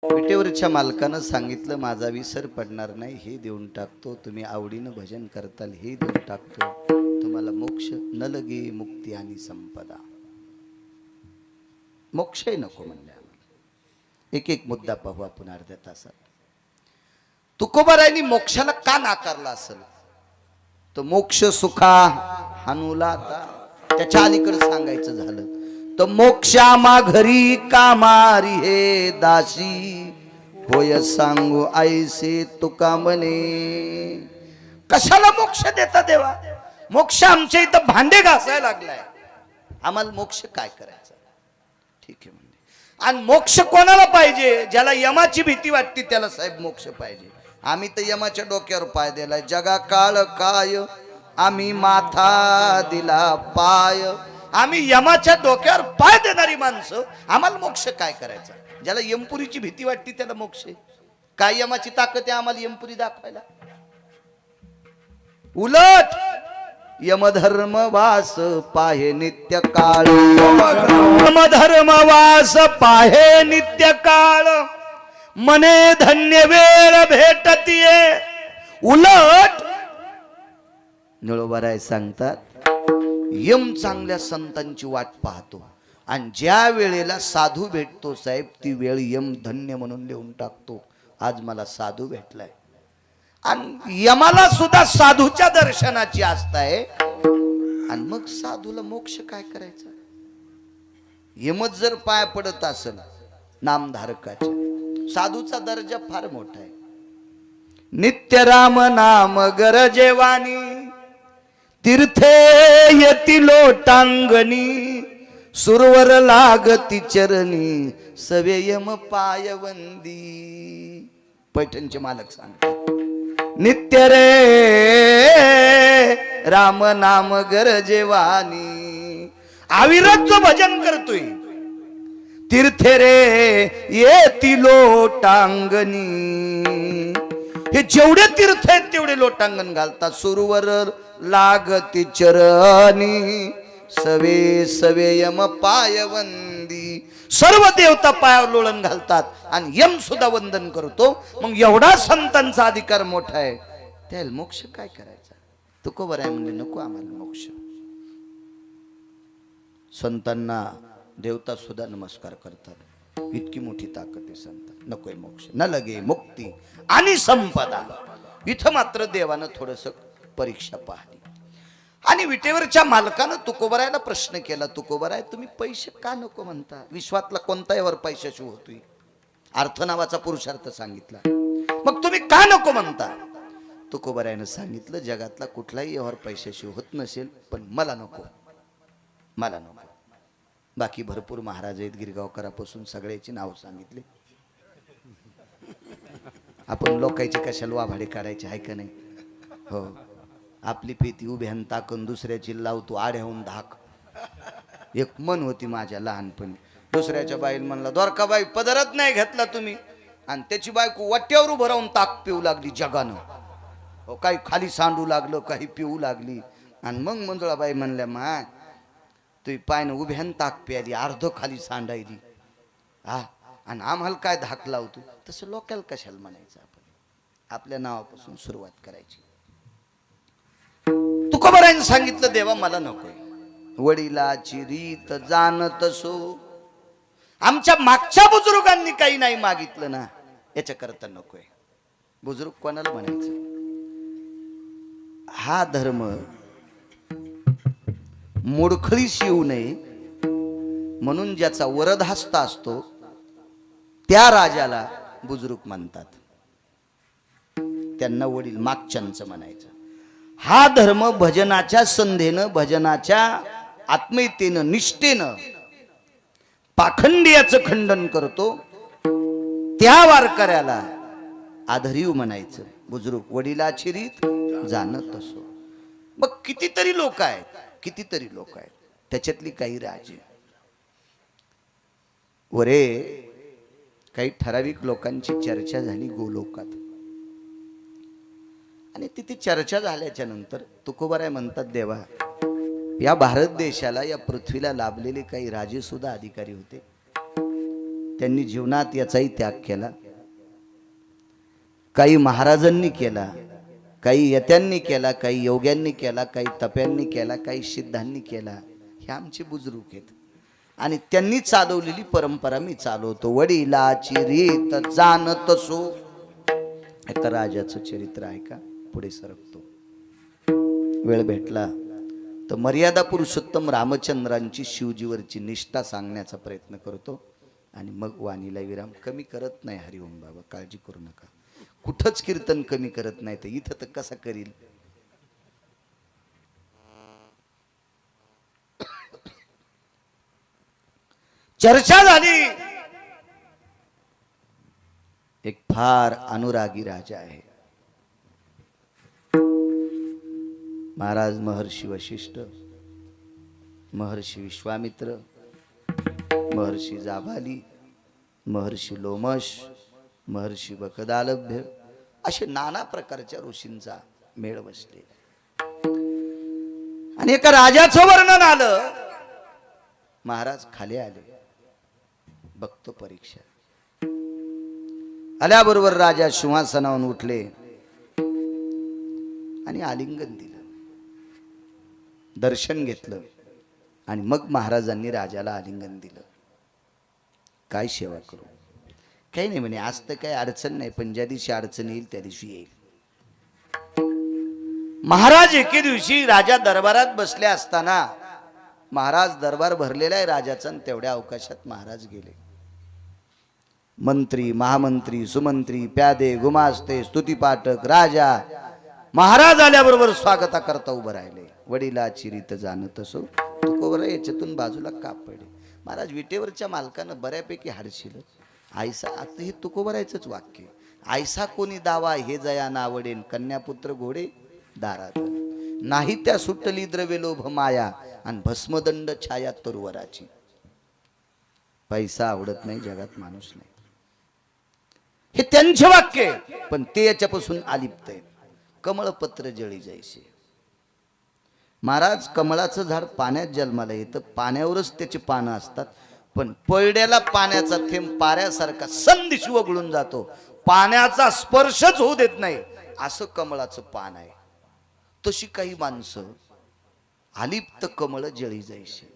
विटेवरच्या मालकानं सांगितलं माझा विसर पडणार नाही, हे देऊन टाकतो. तुम्ही आवडीनं भजन करताल, हे देऊन टाकतो. तुम्हाला मोक्ष न लगे मुक्ती आणि संपदा. मोक्षही नको म्हणले आम्हाला. एक एक मुद्दा पाहू आपण अर्ध्या तासात. तुकोबारायांनी मोक्षाला का नाकारला असेल? तो मोक्ष सुखा हानुला त्याच्या अलीकडे सांगायचं झालं तर मोक्षामा घरी कामारी हे दासी होय सांगू ऐसे तुका म्हणे. कशाला मोक्ष देता देवा? मोक्ष आमच्या इथं भांडे घासायला लागलाय, आम्हाला मोक्ष काय करायचं? ठीक आहे म्हणजे. आणि मोक्ष कोणाला पाहिजे? ज्याला यमाची भीती वाटते त्याला साहेब मोक्ष पाहिजे. आम्ही तर यमाच्या डोक्यावर पाय दिलाय. जगा काळ काय आम्ही माथा दिला पाय. आम्ही यमाच्या डोक्यावर पाय देणारी माणसं, आम्हाला मोक्ष काय करायचा? ज्याला यमपुरीची भीती वाटते त्याला मोक्ष. काय यमाची ताकद आहे आम्हाला यमपुरी दाखवायला? उलट यमधर्म वास पाहे नित्य काळ. यमधर्म वास पाहे नित्य काळ. मने धन्य वेळ भेटतीये. उलट निळोबाराय सांगतात यम चांगल्या संतांची वाट पाहतो आणि ज्या वेळेला साधू भेटतो साहेब ती वेळ यम धन्य म्हणून लिहून टाकतो. आज मला साधू भेटलाय. आणि यमाला सुद्धा साधूच्या दर्शनाची आस्था आहे. आणि मग साधूला मोक्ष काय करायचा? यमच जर पाय पडत असेल नामधारकाच्या, साधूचा दर्जा फार मोठा आहे. नित्य राम नाम गरजेवानी तीर्थे यती लोटांगणी सुरवर लागती चरणी सवेयम पायवंदी. पैठणचे मालक सांगतात नित्य रे राम नाम गरजेवानी. अविरत जो भजन करतोय तीर्थे रे येती लोटांगणी. हे जेवढे तीर्थ आहेत तेवढे लोटांगण घालतात. सुरवर लागती चरणी सवे सवे यम पायवंदी. सर्व देवता पायावर लोळण घालतात आणि यम सुद्धा वंदन करतो. मग एवढा संतांचा अधिकार मोठा आहे, त्याला मोक्ष काय करायचा? तुकोबाराय म्हणले नको आम्हाला मोक्ष. संतांना देवता सुद्धा नमस्कार करतात, इतकी मोठी ताकद आहे संत. नकोय मोक्ष न लगे मुक्ती आणि संपदा. इथं मात्र देवानं थोडस परीक्षा पाहिली. आणि विटेवरच्या मालकानं तुकोबारायला प्रश्न केला, तुकोबाराय तुम्ही पैसे का नको म्हणता? विश्वातला कोणता यावर पैशाशी होतोय? अर्थ नावाचा पुरुषार्थ सांगितला, मग तुम्ही का नको म्हणता? तुकोबारायनं सांगितलं जगातला कुठलाही यावर पैशाशी होत नसेल, पण मला नको, मला नको. बाकी भरपूर महाराज आहेत, गिरगावकरापासून सगळ्याची नाव सांगितले. आपण लोकांचे कशाला वाभाडे काढायचे आहे का नाही? हो, आपली पेती उभ्यान टाकून दुसऱ्याची लावतो आड्याहून धाक. एक मन होती माझ्या लहानपणी. दुसऱ्याच्या बाईला म्हणला द्वारकाबाई पदरच नाही घेतला तुम्ही, आणि त्याची बायको वाट्यावर उभं राहून ताक पिऊ लागली जगानं. हो, काही खाली सांडू लागलं, काही पिऊ लागली. आणि मग मंजुळाबाई म्हणल्या मा तुझी पायनं उभ्यान ताक प्याली, अर्ध खाली सांडायली. हा, आणि आम्हाला काय धाक लावतो? तसं लोकांना कशाला म्हणायचं? आपण आपल्या नावापासून सुरुवात करायची. तुकोबारायनं सांगितलं देवा मला नकोय. वडिलाची रीत जाणत सो. आमच्या मागच्या बुजुर्गांनी काही नाही मागितलं ना, याच्या करता नकोय. बुजुर्ग कोणाला म्हणायचं? हा धर्म मोडखळीस येऊ नये म्हणून ज्याचा वरदहस्त असतो त्या राजाला बुजुर्ग म्हणतात. त्यांना वडील मागच्यांचं म्हणायचं. हा धर्म भजनाच्या संधेनं, भजनाच्या आत्मीयतेनं, निष्ठेनं पाखंडियाचं खंडन करतो. त्या वारकऱ्याला आधरीव म्हणायचं. बुजुर्ग वडिलाची रीत जाणत असो. मग कितीतरी लोक आहेत, कितीतरी लोक आहेत, त्याच्यातली काही राजे वरे काही ठराविक लोकांची चर्चा झाली गोलोकात. आणि तिथे चर्चा झाल्याच्या नंतर तुकोबाराय म्हणतात देवा या भारत देशाला, या पृथ्वीला लाभलेले काही राजे सुद्धा अधिकारी होते. त्यांनी जीवनात याचाही त्याग केला. काही महाराजांनी केला, काही यत्यांनी केला, काही योग्यांनी केला, काही तप्यांनी केला, काही सिद्धांनी केला. हे आमचे बुजुर्ग आहेत आणि त्यांनी चालवलेली परंपरा मी चालवतो. वडिलाची रीत जाणत सो. एका राजाचं चरित्र आहे का, पुढे सरकतो. वेळ भेटला तर मर्यादा पुरुषोत्तम रामचंद्रांची शिवजीवरची निष्ठा सांगण्याचा प्रयत्न करतो आणि मग वाणीला विराम. कमी करत नाही हरिओम बाबा, काळजी करू नका. कुठंच कीर्तन कमी करत नाही, तर इथं तर कसा करील. चर्चा झाली. एक फार अनुरागी राजा आहे. महाराज महर्षी वशिष्ठ, महर्षी विश्वामित्र, महर्षी जाबाली, महर्षी लोमश, महर्षी बकदालभ्य असे नाना प्रकारच्या ऋषींचा मेळ बसलेला. आणि एका राजाचं वर्णन आलं. महाराज खाली आले. बघतो परीक्षा. आल्याबरोबर राजा सिंहासनावरून उठले आणि आलिंगन दिलं, दर्शन घेतलं आणि मग महाराजांनी राजाला आलिंगन दिलं. काय सेवा करू. काही नाही म्हणे, आज तर काही अडचण नाही, पण ज्या दिवशी अडचण येईल त्या दिवशी येईल. महाराज एके दिवशी राजा दरबारात बसले असताना, महाराज दरबार भरलेला आहे राजाचा, तेवढ्या अवकाशात महाराज गेले. मंत्री, महामंत्री, सुमंत्री, प्यादे, गुमास्ते, स्तुतीपाठक, राजा महाराज आल्याबरोबर स्वागता करता उभं राहिले. वडिलाची रीत जाणत असो. तुकोबरा याच्यातून बाजूला काप पडले. महाराज विटेवरच्या मालकानं बऱ्यापैकी हाडशील. आयसा, आता हे तुकोबरायचंच वाक्य. आयसा कोणी दावा हे जया नावडेन, कन्यापुत्र घोडे दारात नाही त्या सुटली द्रव्य लोभ माया, आणि भस्मदंड छाया तरुवराची. पैसा आवडत नाही जगात, माणूस नाही, हे त्यांचे वाक्य. पण ते याच्यापासून अलिप्त आहेत. कमळपत्र जळी जैसे. महाराज, कमळाचं झाड पाण्यात जन्माला येतं, पाण्यावरच त्याची पानं असतात, पण पळड्याला पाण्याचा थेंब पाऱ्यासारखा संदिशी वगळून जातो, पाण्याचा स्पर्शच होऊ देत नाही, असं कमळाचं पान आहे. तशी काही माणसं अलिप्त कमळ जळी जैसे,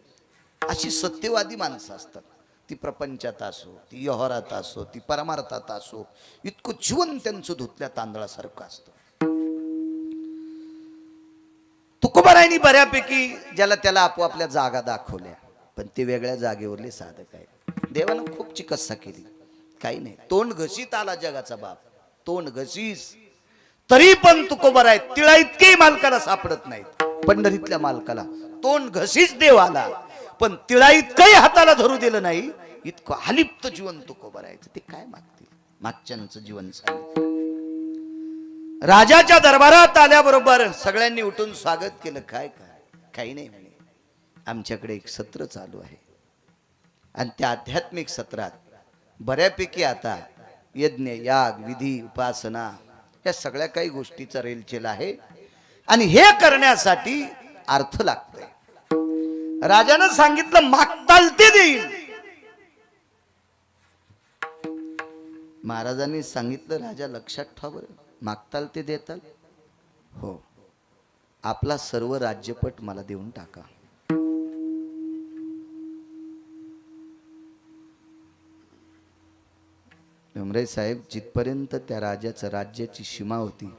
अशी सत्यवादी माणसं असतात. ती प्रपंचात असो, ती व्यवहारात असो, ती परमार्थात असो, इतकं जीवन त्यांचं धुतल्या तांदळासारखं असतं. तुकोबारायांनी बऱ्यापैकी ज्याला त्याला आपोआपल्या जागा दाखवल्या, पण ते वेगळ्या जागेवरले साधक आहे. देवानं खूप चिकित्सा केली, काही नाही. तोंड घशीत आला जगाचा बाप, तोंड घशीस, तरी पण तुकोबाराय तिळा इतकेही मालकाला सापडत नाहीत. पंढरीतल्या मालकाला तोंड घशीच देव आला, पण तिळा इतकंही हाताला धरू दिलं नाही. इतकं अलिप्त जीवन तुकोबारायचं. ते काय मागतील, मागच्यांचं जीवन सांगितलं. राजाच्या दरबारात आल्याबरोबर सगळ्यांनी उठून स्वागत केलं. काय काय, काही नाही म्हणे, आमच्याकडे एक सत्र चालू आहे आणि त्या आध्यात्मिक सत्रात बऱ्यापैकी आता यज्ञ, याग, विधी, उपासना या सगळ्या काही गोष्टीचा रेलचेल आहे आणि हे करण्यासाठी अर्थ लागतोय. राजानं सांगितलं, मागताल ते देईल. महाराजांनी सांगितलं, राजा लक्षात ठेवा बरं, मागताल ते देताल. हो, आपला सर्व राज्यपट मला देऊन टाका. भीमराय साहेब, जिथपर्यंत त्या राजाचं राज्याची सीमा होती,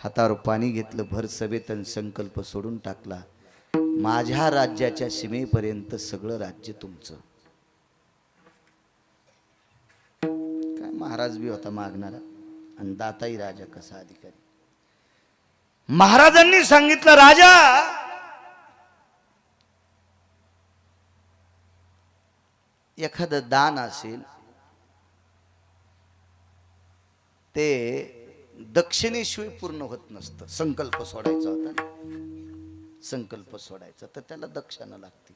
हातावर पाणी घेतलं, भर सभेत संकल्प सोडून टाकला, माझ्या राज्याच्या सीमेपर्यंत सगळं राज्य तुमचं. काय महाराज बी होता मागणारा आणि दाताही राजा कसा अधिकारी. महाराजांनी सांगितलं, राजा एखादं दान असेल ते दक्षिणेशिवाय पूर्ण होत नसतं. संकल्प सोडायचा होता, संकल्प सोडायचा तर त्याला दक्षिणा लागते.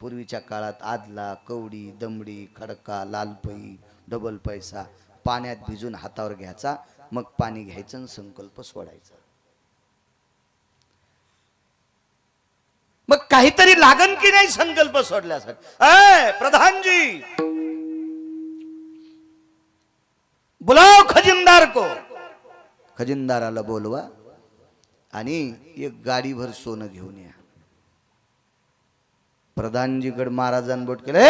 पूर्वीच्या काळात आदला, कवडी, दमडी, खडका, लालपई, डबल पैसा पाण्यात भिजून हातावर घ्यायचा, मग पाणी घ्यायचं आणि संकल्प सोडायचा. मग काहीतरी लागन की नाही संकल्प सोडल्यासाठी. प्रधानजी, बुलाओ खजिनदार को, खजिनदाराला बोलवा आणि एक गाडीभर सोनं घेऊन या. प्रधानजीकडे महाराजांनी बोट केलं,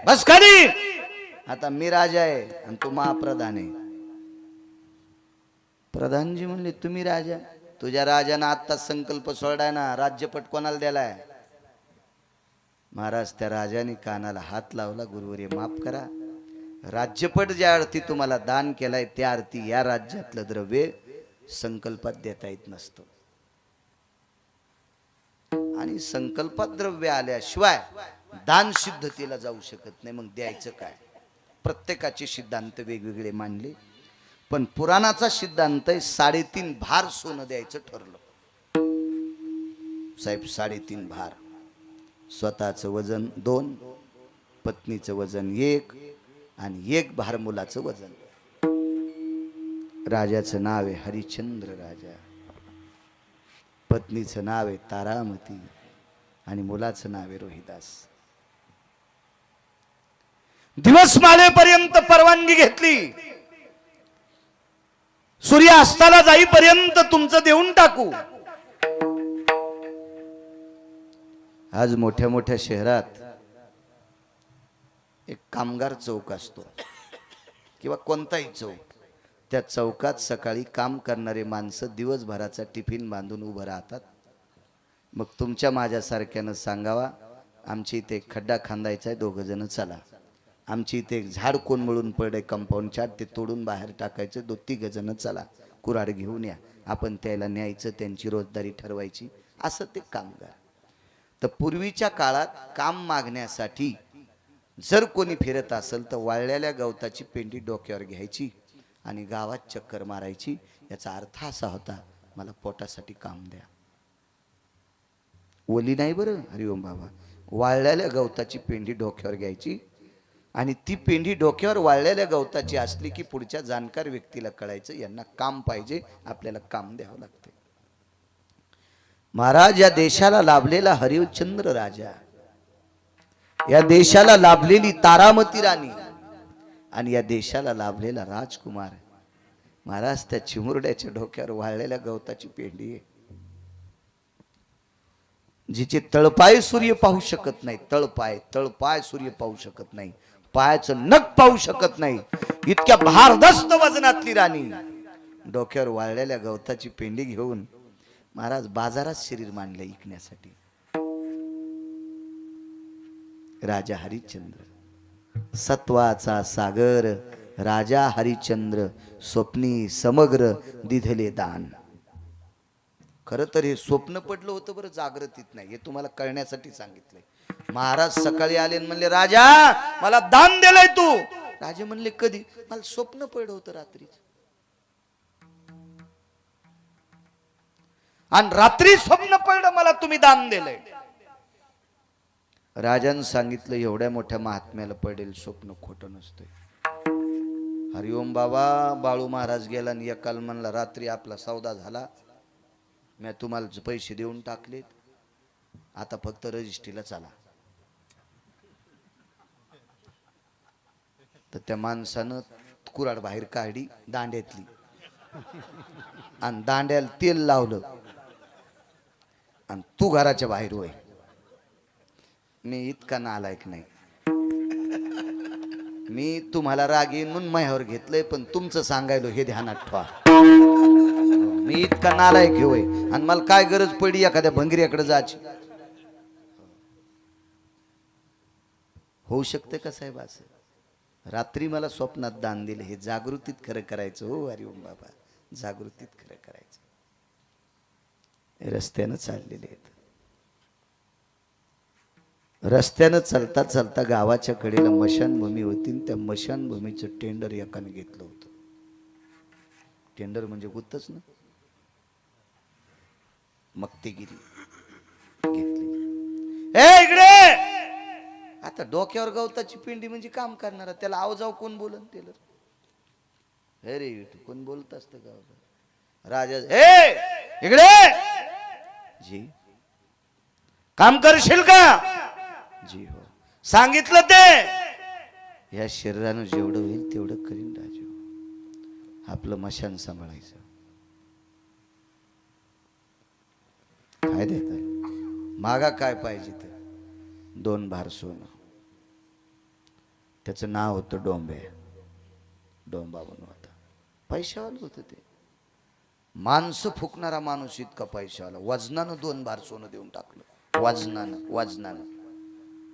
बस खाली, आता मी राजा आहे आणि तू महाप्रधान आहे. प्रधानजी म्हणले तुम्ही राजा? तुझ्या राजानं आत्ता संकल्प सोडाय ना, राज्यपट कोणाला द्यालाय? महाराज त्या राजाने कानाला हात लावला, गुरुवर्य माफ करा, राज्यपट ज्या अर्थी तुम्हाला दान केलाय त्या अर्थी या राज्यातलं द्रव्य संकल्पात देता येत नसतं. आणि संकल्पात द्रव्य आल्याशिवाय दान सिद्धतेला जाऊ शकत नाही. मग द्यायचं काय? प्रत्येकाचे सिद्धांत वेगवेगळे मांडले, पण पुराणाचा सिद्धांत 3.5 भार सोनं द्यायचं ठरलं. साहेब 3.5 भार, स्वतःचं वजन 2, पत्नीचं वजन 1 आणि 1 भार मुलाचं वजन. राजाचं नाव आहे हरिश्चंद्र राजा, पत्नीचं नाव आहे तारामती आणि मुलाचं नाव आहे रोहिदास. दिवस माळेपर्यंत परवानगी घेतली, सूर्य अस्ताला जाईपर्यंत तुमचं देऊन टाकू. आज मोठ्या मोठ्या शहरात एक कामगार चौक असतो किंवा कोणताही चौक, त्या चौकात सकाळी काम करणारे माणसं दिवसभराचा टिफिन बांधून उभं राहतात. मग तुमच्या माझ्यासारख्यानं सांगावा, आमची इथे खड्डा खांदायचा आहे, 2 जण चला. आमची इथे एक झाड कोंबळून पडे कंपाऊंडच्या, ते तोडून बाहेर टाकायचं, 2-3 जण चला, कुऱ्हाड घेऊन या, आपण त्याला न्यायचं, त्यांची रोजदारी ठरवायची. असं ते कामगार. तर पूर्वीच्या काळात काम मागण्यासाठी जर कोणी फिरत असेल तर वाळलेल्या गवताची पेंडी डोक्यावर घ्यायची आणि गावात चक्कर मारायची. याचा अर्थ असा होता, मला पोटासाठी काम द्या. ओली नाही बरं, हरिओम बाबा, वाळलेल्या गवताची पेंडी डोक्यावर घ्यायची आणि ती पेंडी डोक्यावर वाळलेल्या गवताची असली की पुढच्या जाणकार व्यक्तीला कळायचं, यांना काम पाहिजे, आपल्याला काम द्यावं लागते. महाराज, या देशाला लाभलेला हरिश्चंद्र राजा, या देशाला लाभलेली तारामती राणी आणि या देशाला लाभलेला राजकुमार महाराज, त्या चिमुरड्याच्या डोक्यावर वाळलेल्या गवताची पेंडी आहे. जिचे तळपाय सूर्य पाहू शकत नाही, तळपाय सूर्य पाहू शकत नाही, पायाचं नख पाहू शकत नाही, इतक्या भारदस्त वजनातली राणी डोक्यावर वाळलेल्या गवताची पेंडी घेऊन महाराज बाजारात शरीर मांडले विकण्यासाठी. राजा हरिश्चंद्र, सत्वाचा सागर राजा हरिश्चंद्र, स्वप्नी समग्र दिधले दान. खरं तर हे स्वप्न पडलं होतं बरं, जागृतीत नाही. हे तुम्हाला कळण्यासाठी सांगितलंय. महाराज सकाळी आले आणि म्हणले, राजा मला दान दिलंय तू. राजे म्हणले, कधी? मला स्वप्न पडलं होतं रात्री, आणि रात्री स्वप्न पडलं मला तुम्ही दान दिलंय. राजानं सांगितलं, एवढ्या मोठ्या महात्म्याला पडेल स्वप्न खोटं नसतंय. हरिओम बाबा, बाळू महाराज गेला आणि एकाल म्हणला, रात्री आपला सौदा झाला, मी तुम्हाला पैसे देऊन टाकलेत, आता फक्त रजिस्ट्रीला चला. तर त्या माणसानं कुऱ्हाड बाहेर काढली दांड्यातली आणि दांड्याला तेल लावलं आणि तू घराच्या बाहेर होय. मी इतका नालायक नाही, मी तुम्हाला राग येईन म्हणून माझ्यावर घेतलंय, पण तुमचं सांगायलो हे ध्यानात ठेवा. मी इतका नालायक होय आणि मला काय गरज पडली एखाद्या भंगरीकडे जायची. होऊ शकते का साहेब असं? रात्री मला स्वप्नात दान दिले, हे जागृतीत खरं करायचं. हो हरिओम बाबा, जागृतीत खरं करायचं. रस्त्यानं चाललेले आहेत, रस्त्यानं चालता चालता गावाच्या कडेला मशानभूमी होती, त्या मशानभूमीचं टेंडर एकाने घेतलं होतं. टेंडर म्हणजे गुत्तच ना, मक्तेगिरी घेतली. ए इकडे, आता डोक्यावर गवताची पिंडी म्हणजे काम करणारा, त्याला आवाजाव कोण बोलन? टेलर. अरे कोण बोलत असतं गावाला? राजा, ए इकडे, जी काम करशील का? जी हो. सांगितलं ते, या शरीरानं जेवढं होईल तेवढं करीन राजू. आपलं मशान सांभाळायचं. काय देतात मागा काय पाहिजे तर 2 भार सोनं. त्याचं नाव होतं डोंबे. डोंबा बनू होता. पैशावाला होतं ते. माणसं फुकणारा माणूस इतका पैशावाला. वजनानं 2 भार सोनं देऊन टाकलं. वजनानं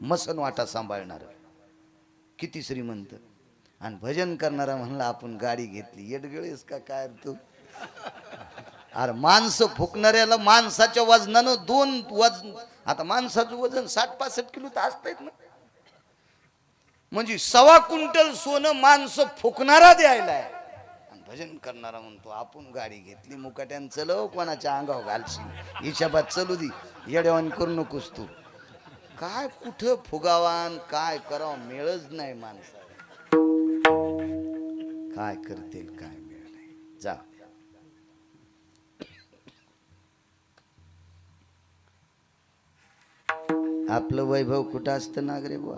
मसन वाटा सांभाळणार. किती श्रीमंत. आणि भजन करणारा म्हणला आपण गाडी घेतली. येडगळेस का काय तू. अरे माणसं फुकणाऱ्याला माणसाच्या वजनानं 2 वजन. आता माणसाचं वजन 60-65 किलो तर असतंच ना. म्हणजे 1.25 क्विंटल सोनं माणसं फुकणारा द्यायला आहे. आणि भजन करणारा म्हणतो आपण गाडी घेतली. मुकाट्यान चलव कोणाच्या अंगावर घालशील. हिशाबात चलू दी. येड्यावान करू नकोस तू. काय कुठं फुगावान काय करावं मिळच नाही माणसाला. काय करतील काय मिळ नाही. जा आपलं वैभव कुठं असतं नागरे बुवा.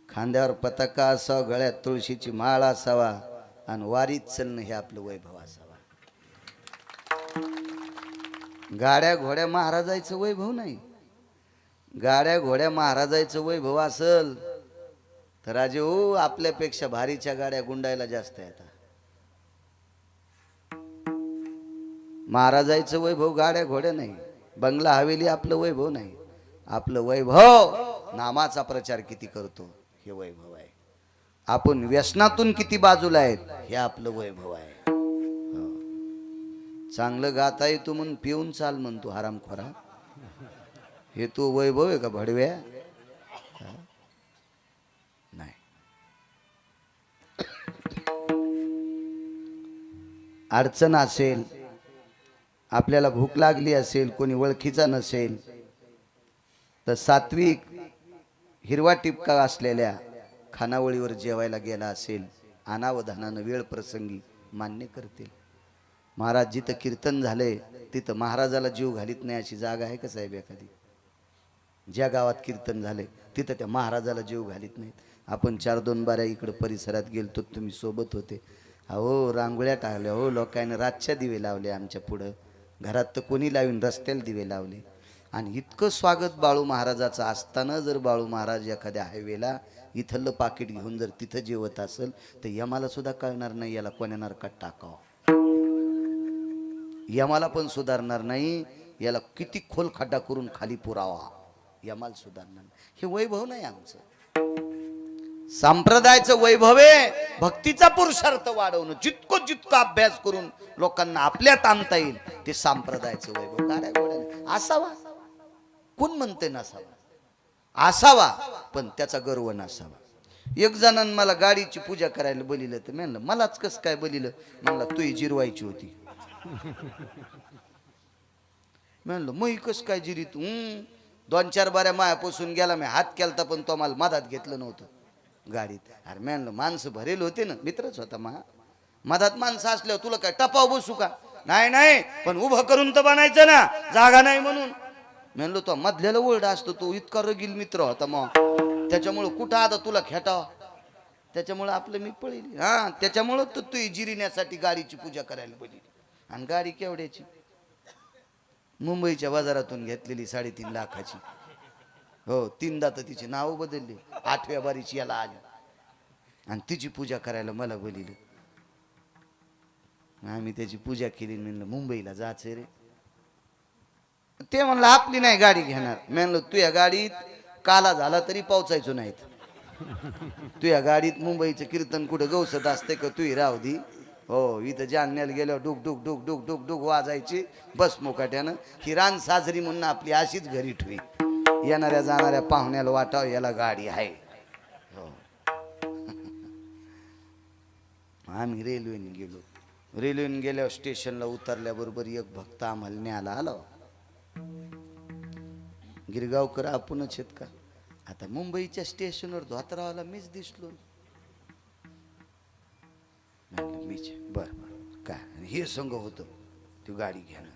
खांद्यावर पताका असावा, गळ्यात तुळशीची माळ असावा आणि वारीत चलणं हे आपलं वैभव असावा. गाड्या घोड्या महाराजायचं वैभव नाही. गाड्या घोड्या महाराजायचं वैभव असल तर राजे हो आपल्यापेक्षा भारीच्या गाड्या गुंडायला जास्त येतात. महाराजायचं वैभव गाड्या घोड्या नाही. बंगला हवेली आपलं वैभव नाही. आपलं वैभव नामाचा प्रचार किती करतो हे वैभव आहे. आपण व्यसनातून किती बाजूला आहेत हे आपलं वैभव आहे. चांगलं गाता येतो म्हणून पिऊन चाल म्हणतो हरामखोरा. हे तो वैभव आहे का भडव्या. नाही. अडचण असेल, आपल्याला भूक लागली असेल, कोणी ओळखीचा नसेल तर सात्विक हिरवा टिपका असलेल्या खानावळीवर जेवायला गेला असेल, अनावधानानं वेळ प्रसंगी मान्य करतील. महाराज जिथं कीर्तन झालंय तिथं महाराजाला जीव घालीत नाही अशी जागा आहे का साहेब एखादी. ज्या गावात कीर्तन झालंय तिथं त्या महाराजाला जीव घालीत नाहीत. आपण 4-2 बाऱ्या इकडं परिसरात गेलतो, तुम्ही सोबत होते. अहो रांगोळ्या टाकल्या हो लोकांनी. रातच्या दिवे लावले आमच्या पुढं. घरात तर कोणी लावीन, रस्त्याला दिवे लावले. आणि इतकं स्वागत बाळू महाराजाचं असताना जर बाळू महाराज एखाद्या हायवेला इथलं पाकिट घेऊन जर तिथं जेवत असेल तर यमाला सुद्धा कळणार नाही याला कोण्या नरकात टाकावं. यमाला पण सुधारणार नाही याला किती खोल खड्डा करून खाली पुरावा. यमाला सुधारणार नाही. हे वैभव नाही आमचं. संप्रदायाचं वैभव आहे भक्तीचा पुरुषार्थ वाढवणं. जितकं अभ्यास करून लोकांना आपल्यात आणता येईल ते संप्रदायाचं वैभव. गाड्या घोड्या असावा, कोण म्हणते नसावा, असावा पण त्याचा गर्व नसावा. एक जणांनी मला गाडीची पूजा करायला बोलिलं तर म्हणलं मलाच कसं काय बोलिलं. म्हणलं तुही जिरवायची होती. म्हणलं मग कसं काय जिरी तू. 2-4 बाऱ्या मायापासून गेला मी हात केलता पण तो मला मधात घेतलं नव्हतं गाडीत. अरे म्हणलं माणसं भरेल होते ना, मित्रच होता मधात माणसं असल्यावर तुला काय टपाव बसू का. नाही पण उभं करून तर बनायचं ना, जागा नाही म्हणून. म्हणलो तो मधल्याला ओरडा असतो. तो इतका रगील मित्र होता मग त्याच्यामुळं कुठं आता तुला खेटावा. त्याच्यामुळं आपलं मी पळली. त्याच्यामुळं तर तू जिरिण्यासाठी गाडीची पूजा करायला बोलली. आणि गाडी केवढ्याची. मुंबईच्या बाजारातून घेतलेली 3.5 लाखाची. हो 3दा तर तिची नाव बदलली. 8व्या बारीची याला आली आणि तिची पूजा करायला मला बोलिलं. आम्ही त्याची पूजा केली. म्हणलं मुंबईला जायचं रे. ते म्हणलं आपली नाही गाडी घेणार. म्हणलं तुझ्या गाडीत काला झाला तरी पावसायचो नाहीत. तुझ्या गाडीत मुंबईचं कीर्तन कुठं गवसत असते का तुही राहू दी. हो इथं जालन्याला गेल्यावर डुक डुक डुक डुक डुक डुक वाजायची बस मोकाट्यानं. ही रान साजरी म्हणून आपली अशीच घरी ठेवी. येणाऱ्या जाणाऱ्या पाहुण्याला वाटाव याला गाडी आहे. हो आम्ही रेल्वेने गेलो. रेल्वेने गेल्यावर स्टेशनला उतरल्याबरोबर एक भक्त आम्हाला न्यायला आला. गिरगावकर आपणच आहेत का. आता मुंबईच्या स्टेशनवर धोतरावाला मीच दिसलो. मीच बर काय हे संघ होतं ती गाडी घेणं.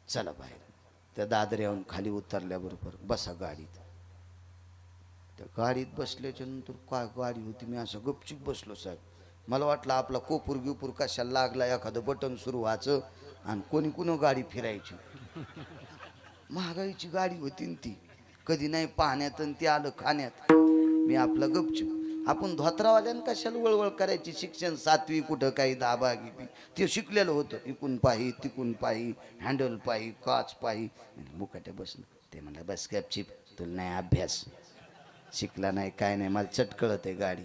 चला बाहेर. त्या दादऱ्याहून खाली उतरल्याबरोबर बसा गाडीत. त्या गाडीत बसल्याच्या नंतर काय गाडी होती. मी असं गपचूप बसलो साहेब. मला वाटलं आपला कोपूर गिपूर कशाला लागला, एखादं बटन सुरू व्हायचं आणि कोणी कुणी गाडी फिरायची. महागाईची गाडी होती न ती, कधी नाही पाहण्यात आणि ते आलं खाण्यात. मी आपलं गपचूप. आपण धोत्रावाल्यानं कशाला वळवळ करायची, शिक्षण 7वी कुठं काही 10 ते शिकलेलं होतं. इकून पाही तिकून पाही, हँडल पाही, काच पाही. मुकाट्या बसलं. ते म्हणलं बस गपचिप, तुला नाही अभ्यास, शिकला नाही काय नाही, मला चटकळत आहे गाडी.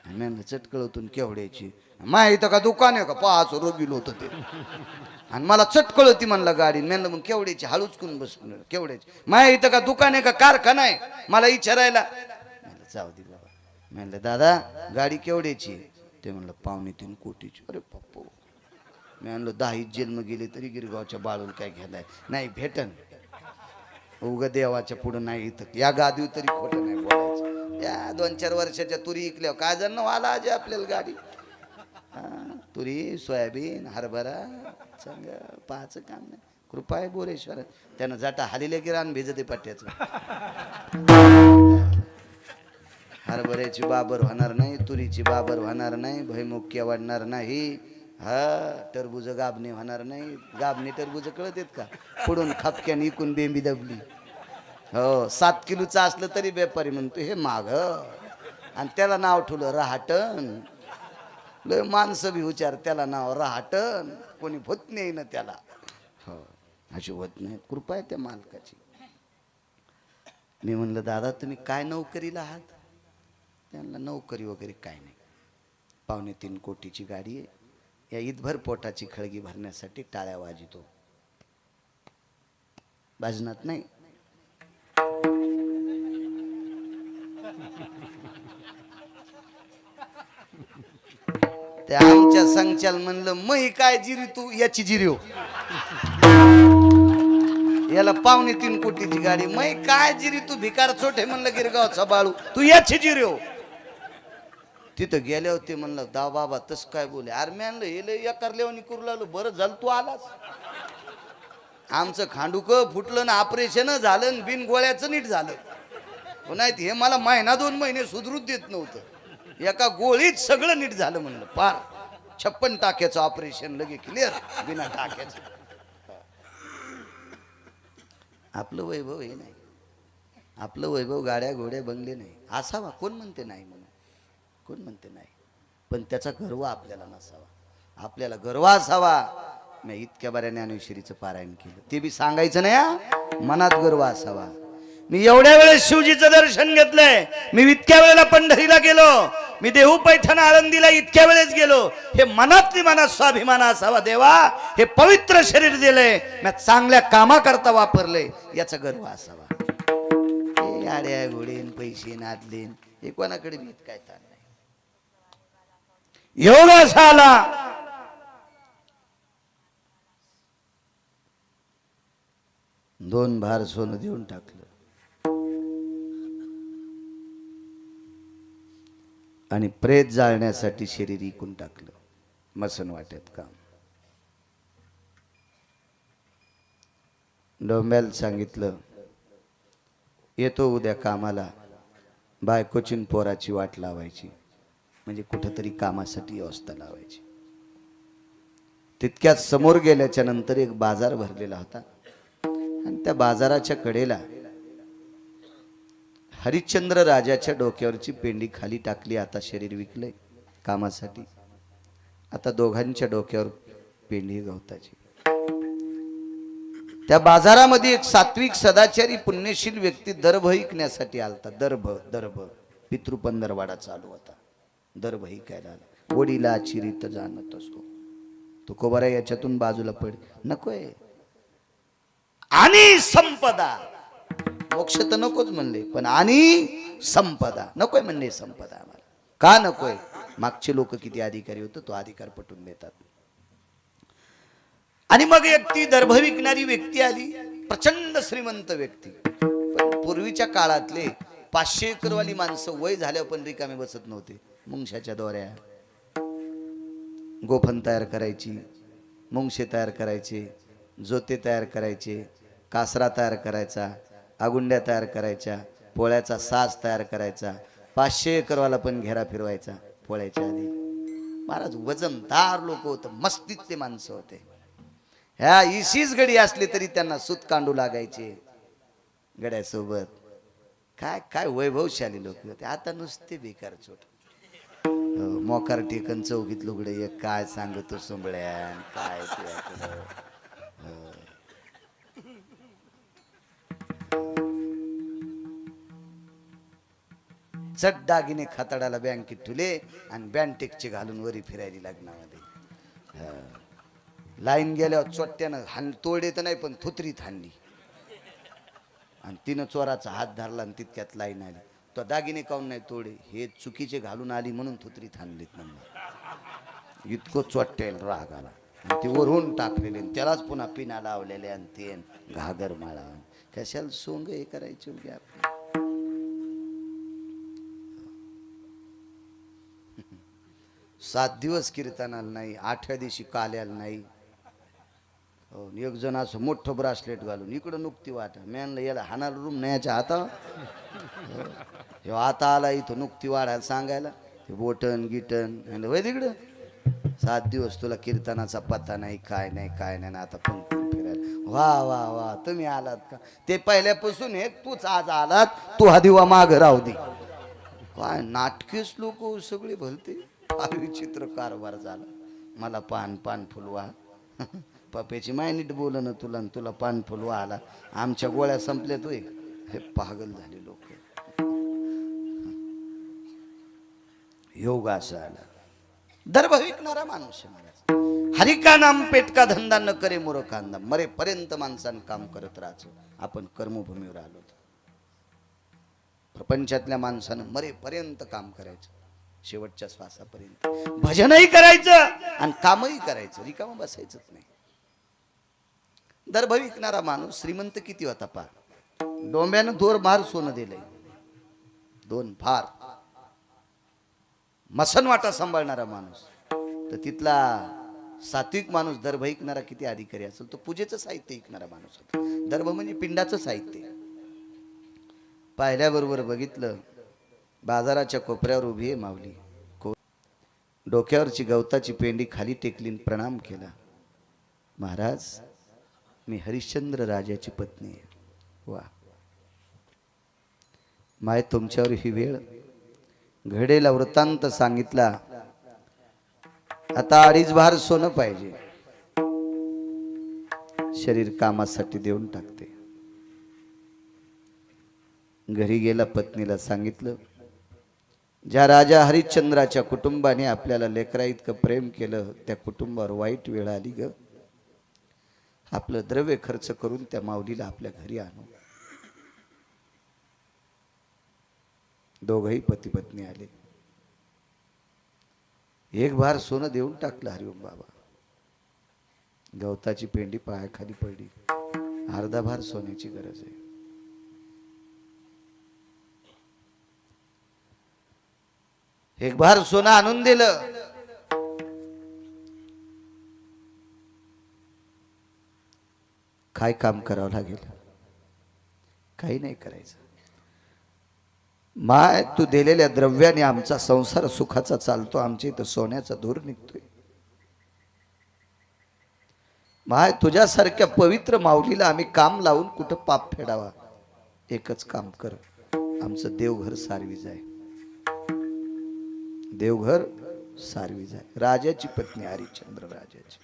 आणि म्हणलं चटकळतून केवढ्याची, माय इथं का दुकान आहे का, 5 रोगिल होतं ते. आणि मला चटकळती म्हणलं गाडी. म्हणलं मग केवढ्याची, हळूच करून बसलो. केवढ्याची, माय इथं का दुकान आहे का कारखाना आहे, मला विचारायला. म्हणलं जाऊ दे बाबा. म्हणलं दादा गाडी केवढ्याची, ते म्हणलं 2.25 कोटीची. अरे पप्पू. मी म्हणलं 10 जन्म गेले तरी गिरगावच्या बाळून काय घ्यायलाय, नाही भेटन. उग देवाच्या पुढं नाही, इथं या गादीव तरी खोटं नाही बोलायचं. या 2-4 वर्षाच्या तुरी इकल्या काय जण आला आजी आपल्याला गाडी. तुरी सोयाबीन हरभरा संग पाहायचं काम नाही. कृपा आहे बोरेश्वर, त्यानं जाटा हालीले गिरान भिजते पट्ट्याचं. हरभऱ्याची बाबर होणार नाही, तुरीची बाबर होणार नाही, भयमुख्य वाढणार नाही. टरबूज गाबणे होणार नाही. गाबणे टरबूज कळत आहेत का, पुढून खपक्याने इकून बेंबी दबली. हो 7 किलोचं असलं तरी व्यापारी म्हणतो हे माग, आणि त्याला नाव ठेवलं रहाटण. लय माणसं बी हुचार, त्याला नाव रहाटण, कोणी होत नाही ना त्याला. हो अशी होत नाही, कृपा आहे त्या मालकाची. मी म्हणलं दादा तुम्ही काय नोकरीला आहात. त्यांना नोकरी वगैरे काय नाही, 2.25 कोटीची गाडी आहे, या ईदभर पोटाची खळगी भरण्यासाठी टाळ्या वाजितो. वाजनात नाही. त्या आमच्या संचाल म्हणलं मही काय जिरी तू, याची जिरी हो. याला 2.25 कोटीची गाडी, मही काय जिरी तू, भिकार छोटे म्हणलं गिरगावचा बाळू, तू याची जिरी हो. तिथं गेले होते म्हणलं दा बाबा तस काय बोले. अरे मी आणलं हे लय एकारलेवानी करू लागलो, बरं झालं तू आलास. आमचं खांडूक फुटलं ना, ऑपरेशन झालं, बिन गोळ्याचं नीट झालं. नाही हे मला 1-2 महिने सुधरूच देत नव्हतं. एका गोळीत सगळं नीट झालं म्हणलं. पार 56 टाक्याचं ऑपरेशन लगे क्लिअर बिना टाक्याचं. आपलं वैभव हे नाही, आपलं वैभव गाड्या घोड्या बंगले नाही असावा. कोण म्हणते नाही म्हणून, कोण म्हणते नाही, पण त्याचा गर्व आपल्याला नसावा. आपल्याला गर्व असावा. मी इतक्या बऱ्या ज्ञानेश्वरीचं पारायण केलं, ते बी सांगायचं नाही, मनात गर्व असावा. मी एवढ्या वेळेस शिवजीचं दर्शन घेतलंय, मी इतक्या वेळेला पंढरीला गेलो, मी देहू पैठण आळंदीला इतक्या वेळेस गेलो. हे मनातली मनात स्वाभिमान असावा. देवा हे पवित्र शरीर दिलंय, मी चांगल्या कामाकरता वापरलंय, याचा गर्व असावा. हे आड्या घोडेन पैसे नादलेन हे कोणाकडे मी काय ताण नाही. योग असा आला, दोन भार सोनं देऊन टाकलं आणि प्रेत जाळण्यासाठी शरीर इकून टाकलं. मसन वाटत काम. डोंब्याला सांगितलं येतो उद्या कामाला, बायकोची न पोराची वाट लावायची, म्हणजे कुठंतरी कामासाठी व्यवस्था लावायची. तितक्यात समोर गेल्याच्या नंतर एक बाजार भरलेला होता आणि त्या बाजाराच्या कडेला हरिश्चंद्र राजाच्या डोक्यावरची पेंडी खाली टाकली. आता शरीर विकलंय कामासाठी, आता दोघांच्या डोक्यावर पेंडी गवताची. त्या बाजारामध्ये एक सात्विक सदाचारी पुण्यशील व्यक्ती दर्भ विकण्यासाठी आलता. दर्भ पितृपंधरवाडा चालू होता. दर्भ विकायला आला. वडीला चिरीत जाणत असतो तो कोबरा याच्यातून बाजूला पड नकोय. आणि संपदा, मोक्ष तर नकोच म्हणले, पण आणि संपदा नकोय म्हणले. संपदा आम्हाला का नकोय, मागचे लोक किती अधिकारी होते, तो अधिकार पटवून देतात. आणि मग एक ती दर्भ विकणारी व्यक्ती आली, प्रचंड श्रीमंत व्यक्ती. पण पूर्वीच्या काळातले 500 एकरवाली माणसं वय झाल्यावर पण रिकामे बसत नव्हते. मुंगशाच्या दोऱ्या, गोफन तयार करायची, मुंगशे तयार करायचे, जोते तयार करायचे, कासरा तयार करायचा, आगुंड्या तयार करायच्या, पोळ्याचा साज तयार करायचा. 500 एकरवाला पण घेरा फिरवायचा पोळ्याच्या आधी. महाराज वजनदार लोक होते, मस्तीतले माणसं होते. ह्या इशीच गडी असले तरी त्यांना सूत कांडू लागायचे गड्यासोबत. काय काय वैभवशाली लोक होते. आता नुसते बेकार छोट मोकार टेकन चौकीत लुगडे एक काय सांगतो सुंबळ्यान काय चट दागिने खाताडाला बँकेत ठुले आणि बँटेकचे घालून वरी फिरायली लग्नामध्ये. लाईन गेल्यावर चोट्ट्यानं तोडे तर नाही पण थुत्रीत हाणली आणि तिनं चोराचा हात धरला आणि तितक्यात लाईन आली. तो दागिने काऊन नाही तोडे, हे चुकीचे घालून आली म्हणून थुत्रीत हाणलीत म्हणून. इतकं चोट्ट्याला राग आला. ते वरून टाकलेले त्यालाच पुन्हा पिना लावलेले आणि ते घागर माळा. कशाला सोंग हे करायचे आपले. 7 दिवस कीर्तनाला नाही, 8व्या दिवशी काल्याला नाही. हो, एक जण असं मोठं ब्रासलेट घालून इकडं नुकती वाटा मॅनला याला हाणाला रूम न्यायच्या हाता. आता आला इथं नुकती वाढायला सांगायला ते बोटन गिटन आणि वय तिकडं. 7 दिवस तुला कीर्तनाचा पत्ता नाही काय नाही काय नाही. आता पण फिरायला वा वा वा तुम्ही आलात का. ते पहिल्यापासून हे तूच आज आलात, तू हा दिवा माग राहू दे. काय नाटकेच लोक सगळे भलते. फार विचित्र कारभार झाला. मला पान पान फुलवा पप्याची माय नीट बोल ना तुला तुला पान फुलवा आला. आमच्या गोळ्या संपल्या तोय. हे पागल झाले लोक. योग असा आला. दर्भ विकणारा माणूस हरी का नाम पेटका धंदा न करे मूर्खांदा. मरेपर्यंत माणसानं काम करत राहायचं. आपण कर्मभूमीवर आलो. प्रपंचातल्या माणसानं मरेपर्यंत काम करायचं, शेवटच्या श्वासापर्यंत. भजनही करायचं आणि कामही करायचं, रिकामं बसायचंच नाही. दर्भ विकणारा माणूस श्रीमंत किती होता पा. डोंब्यानं 2 भार सोनं दिलंय. 2 भार. मसनवाटा सांभाळणारा माणूस. तर तिथला सात्विक माणूस दर्भ विकणारा किती अधिकारी असेल. तो पूजेचं साहित्य विकणारा माणूस होता. दर्भ म्हणजे पिंडाचं साहित्य. पाहिल्याबरोबर बघितलं बाजाराच्या कोपऱ्यावर उभी आहे माऊली. डोक्यावरची गवताची पेंडी खाली टेकली प्रणाम केला. महाराज मी हरिश्चंद्र राजाची पत्नी आहे. वा माय तुमच्यावर ही वेळ. घडेला वृत्तांत सांगितला. आता 2.5 भार सोनं पाहिजे. शरीर कामासाठी देऊन टाकते. घरी गेला पत्नीला सांगितलं ज्या राजा हरिश्चंद्राच्या कुटुंबाने आपल्याला लेकरा इतकं प्रेम केलं त्या कुटुंबावर वाईट वेळ आली ग. आपलं द्रव्य खर्च करून त्या माऊलीला आपल्या घरी आणू. दोघही पती पत्नी आले. 1 भार सोनं देऊन टाकलं हरिओम बाबा. गवताची पेंडी पायाखाली पडली. 1/2 भार सोन्याची गरज आहे. एक भार सोनं आणून दिलं. काय काम करावं लागेल. काही नाही करायचं. माय तू दिलेल्या द्रव्याने आमचा संसार सुखाचा चालतो. आमच्या इथं सोन्याचा धूर निघतोय. माय तुझ्यासारख्या पवित्र माऊलीला आम्ही काम लावून कुठं पाप फेडावा. एकच काम कर. आमचं देवघर सारवीज आहे. देवघर सारवीज आहे. राजाची पत्नी हरिश्चंद्र राजाची.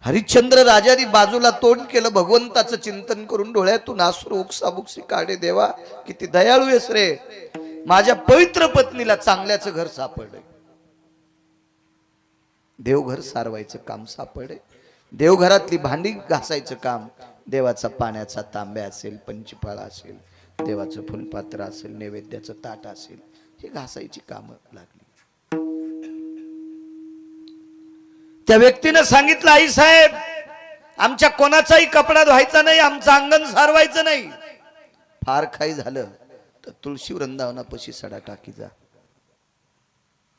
हरिश्चंद्र राजाने बाजूला तोंड केलं. भगवंताचं चिंतन करून डोळ्यातून अश्रू उपसाबुक्षी काढे. देवा किती दयाळू आहेस रे. माझ्या पवित्र पत्नीला चांगल्याचं घर सापडलंय. देवघर सारवायचं काम सापडे. देवघरातली भांडी घासायचं काम. देवाचा पाण्याचा तांब्या असेल, पंचपाळा असेल, देवाचं फुलपात्र असेल, नैवेद्याचं ताट असेल, हे घासायची कामं लागली. त्या व्यक्तीने सांगितलं आई साहेब आमच्या कोणाचाही कपडा धुवायचा नाही, आमचं अंगण सारवायचं नाही. फार काही झालं तर तुळशी वृंदावनापाशी सडा टाकी जा.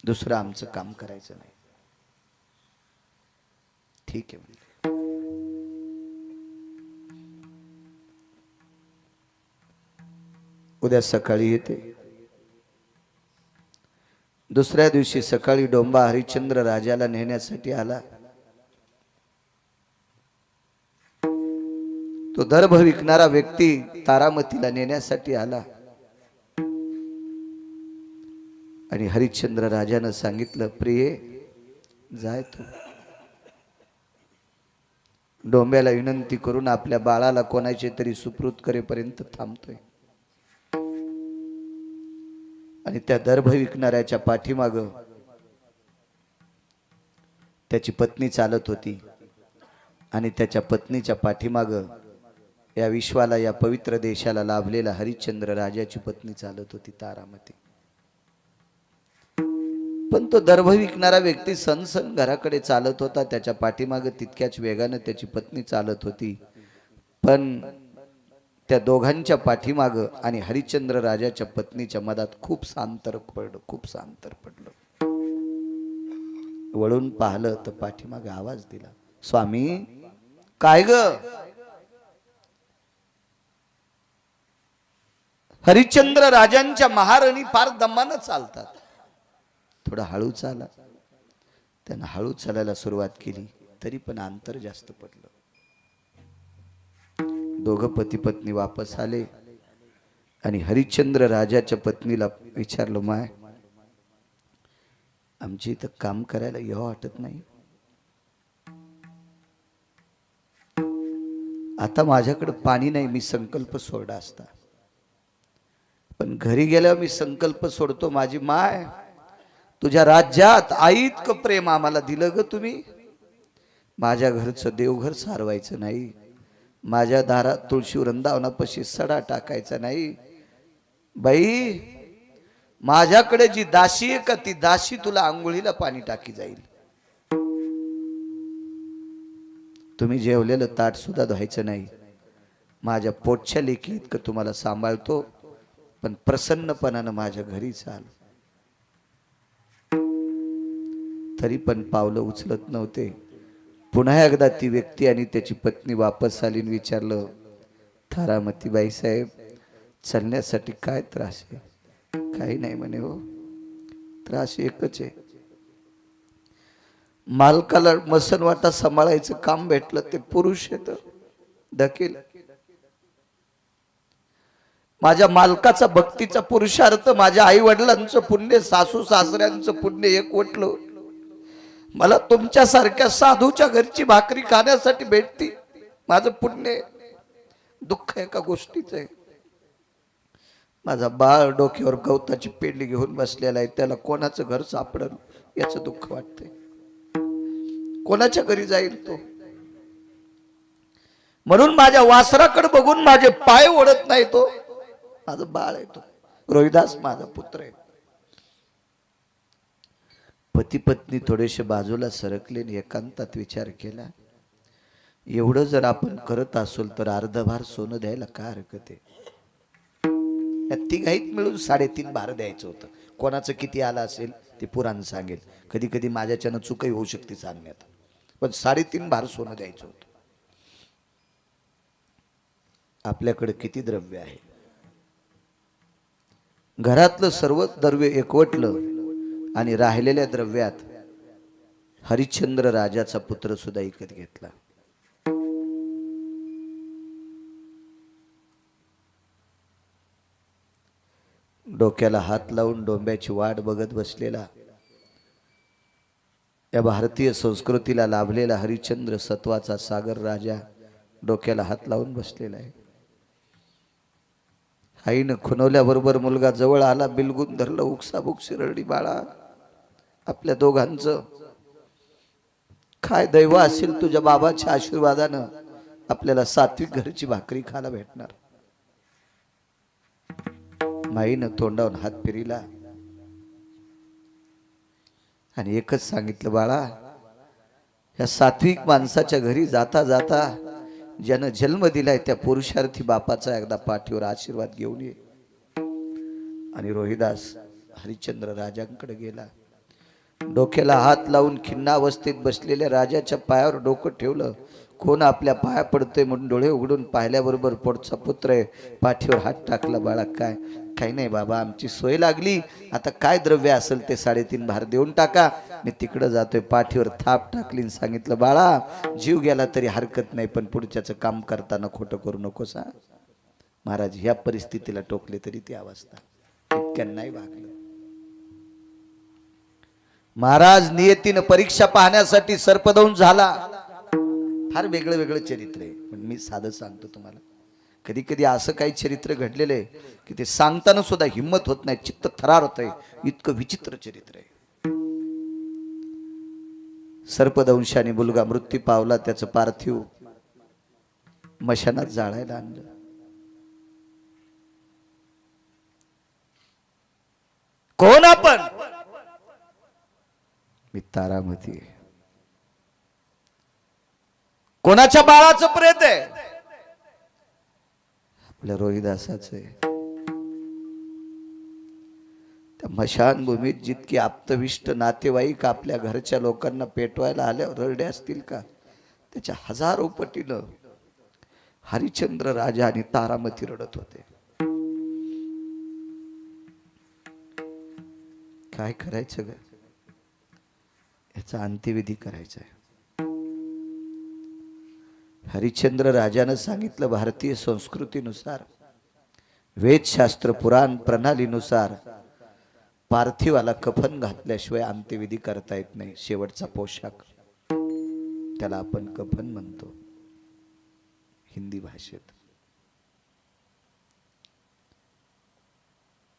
दुसरं आमचं काम करायचं नाही. ठीक आहे म्हणजे. उद्या सकाळी येते. दुसऱ्या दिवशी सकाळी डोंबा हरिश्चंद्र राजाला नेण्यासाठी आला. तो दर्भ विकणारा व्यक्ती तारामतीला नेण्यासाठी आला आणि हरिश्चंद्र राजानं सांगितलं, प्रिये जाय तू. डोंब्याला विनंती करून आपल्या बाळाला कोणाचे तरी सुपूर्द करेपर्यंत थांबतोय. आणि त्या दर्भ विकणाऱ्याच्या पाठीमाग त्याची पत्नी चालत होती आणि त्याच्या पत्नीच्या पाठीमाग या विश्वाला, या पवित्र देशाला लाभलेला हरिश्चंद्र राजाची पत्नी चालत होती, तारामती. पण तो दर्भ विकणारा व्यक्ती सनसन घराकडे चालत होता. त्याच्या पाठीमागे तितक्याच वेगाने त्याची पत्नी चालत होती. पण त्या दोघांच्या पाठीमाग आणि हरिश्चंद्र राजाच्या पत्नीच्या मधात खूप अंतर पडलं. वळून पाहिलं तर पाठीमागे आवाज दिला, स्वामी काय ग? हरिश्चंद्र राजांच्या महाराणी फार दमानं चालतात, थोडा हळू चाला. त्यानं हळू चालायला सुरुवात केली, तरी पण अंतर जास्त पडलं. दोघं पती पत्नी वापस आले आणि हरिश्चंद्र राजाच्या पत्नीला विचारलं, माय आमची इथं काम करायला येऊ वाटत नाही. आता माझ्याकडे पाणी नाही, मी संकल्प सोडला असता, पण घरी गेल्यावर मी संकल्प सोडतो. माझी माय, तुझ्या राज्यात आईतकं प्रेम आम्हाला दिलं ग तुम्ही. माझ्या घरचं देवघर सारवायचं नाही, माझ्या दारात तुळशी वृंदावनापाशी सडा टाकायचा नाही. बाई, माझ्याकडे जी दासी आहे का, ती दासी तुला आंघोळीला पाणी टाकी जाईल. तुम्ही जेवलेलं ताट सुद्धा धुवायचं नाही. माझ्या पोटच्या लेकी इतकं तुम्हाला सांभाळतो, पण प्रसन्नपणानं माझ्या घरी चाल. तरी पण पावलं उचलत नव्हते. पुन्हा एकदा ती व्यक्ती आणि त्याची पत्नी वापस आली आणि विचारलं, तारामती बाई साहेब, चालण्यासाठी काय त्रास आहे? काही नाही म्हणे. हो, त्रास एकच आहे, मालकाला मसनवाटा सांभाळायचं काम भेटलं ते पुरुष येत ढकेल. माझ्या मालकाचा भक्तीचा पुरुषार्थ, माझ्या आई वडिलांचं पुण्य, सासू सासऱ्यांचं पुण्य एकवटलं, मला तुमच्यासारख्या साधूच्या घरची भाकरी खाण्यासाठी भेटती. माझं पुण्य. दुःख एका गोष्टीचं आहे, माझा बाळ डोक्यावर गवताची पेंडी घेऊन बसलेला आहे, त्याला कोणाचं घर सापडलं याचं दुःख वाटतंय. कोणाच्या घरी जाईल तो? म्हणून माझ्या वासराकडे बघून माझे पाय ओढत नाही. तो माझं बाळ आहे, तो रोहिदास माझा पुत्र आहे. पती पत्नी थोडेसे बाजूला सरकले, एकांतात विचार केला, एवढं जर आपण करत असू तर अर्धभार सोनं द्यायला काय हरकत आहे? या तिघाईत मिळून 3.5 भार द्यायचं होतं. कोणाचं किती आलं असेल ते पुराण सांगेल. कधी कधी माझ्याच्यानं चुकही होऊ शकते सांगण्यात, पण 3.5 भार सोनं द्यायचं होतं. आपल्याकडे किती द्रव्य आहे? घरातलं सर्व द्रव्य एकवटलं आणि राहिलेल्या द्रव्यात हरिश्चंद्र राजाचा पुत्र सुद्धा विकत घेतला. डोक्याला हात लावून डोंब्याची वाट बघत बसलेला, या भारतीय संस्कृतीला लाभलेला हरिश्चंद्र सत्वाचा सागर राजा डोक्याला हात लावून बसलेला आहे. आईनं खुणवल्याबरोबर मुलगा जवळ आला, बिलगून धरलं, उकसाबुकशी रडली. बाळा, आपल्या दोघांचं काय दैव असेल, तुझ्या बाबाच्या आशीर्वादानं आपल्याला सात्विक घरची भाकरी खायला भेटणार. माईनं तोंडावून हात फिरिला आणि एकच सांगितलं, बाळा, या सात्विक माणसाच्या घरी जाता जाता ज्यानं जन्म दिलाय त्या पुरुषार्थी बापाचा एकदा पाठीवर आशीर्वाद घेऊन ये. आणि रोहिदास हरिश्चंद्र राजांकडे गेला. डोक्याला हात लावून खिन्नावस्थेत बसलेल्या राजाच्या पायावर डोकं ठेवलं. कोण आपल्या पाया पडतोय म्हणून डोळे उघडून पाहिल्याबरोबर पोटचा पुत्र आहे. पाठीवर हात टाकला. बाळा काय? काही नाही बाबा, आमची सोय लागली. आता काय द्रव्य असेल ते 3.5 भार देऊन टाका, मी तिकडे जातोय. पाठीवर थाप टाकली आणि सांगितलं, बाळा जीव गेला तरी हरकत नाही, पण पुढच्याचं काम करताना खोटं करू नकोस हा. महाराज ह्या परिस्थितीला टोकले तरी ती अवस्था इतक्या नाही वागलं. महाराज नियतीनं परीक्षा पाहण्यासाठी सर्पदंश झाला. फार वेगळं वेगळं चरित्र आहे, पण मी साधं सांगतो तुम्हाला. कधी कधी असं काही चरित्र घडलेलं आहे की ते सांगताना सुद्धा हिंमत होत नाही, चित्त थरार होत आहे, इतकं विचित्र चरित्र आहे. सर्पदंशाने मुलगा मृत्यू पावला. त्याचं पार्थिव मशानात जाळायला आणलं. कोण आपण? मी तारामती आहे. कोणाच्या बाळाचं प्रेत आहे? आपल्या रोहिदासाचं आहे. त्या मशानभूमीत जितकी आप्तविष्ट नातेवाईक आपल्या घरच्या लोकांना पेटवायला आल्यावर रडले असतील का, त्याच्या 1000 पटीनं हरिश्चंद्र राजा आणि तारामती रडत होते. काय करायचं ग? याचा अंत्यविधी करायचा आहे. हरिश्चंद्र राजानं सांगितलं, भारतीय संस्कृतीनुसार, वेदशास्त्र पुराण प्रणालीनुसार पार्थिवाला कफन घातल्याशिवाय अंत्यविधी करता येत नाही. शेवटचा पोशाख त्याला आपण कफन म्हणतो हिंदी भाषेत,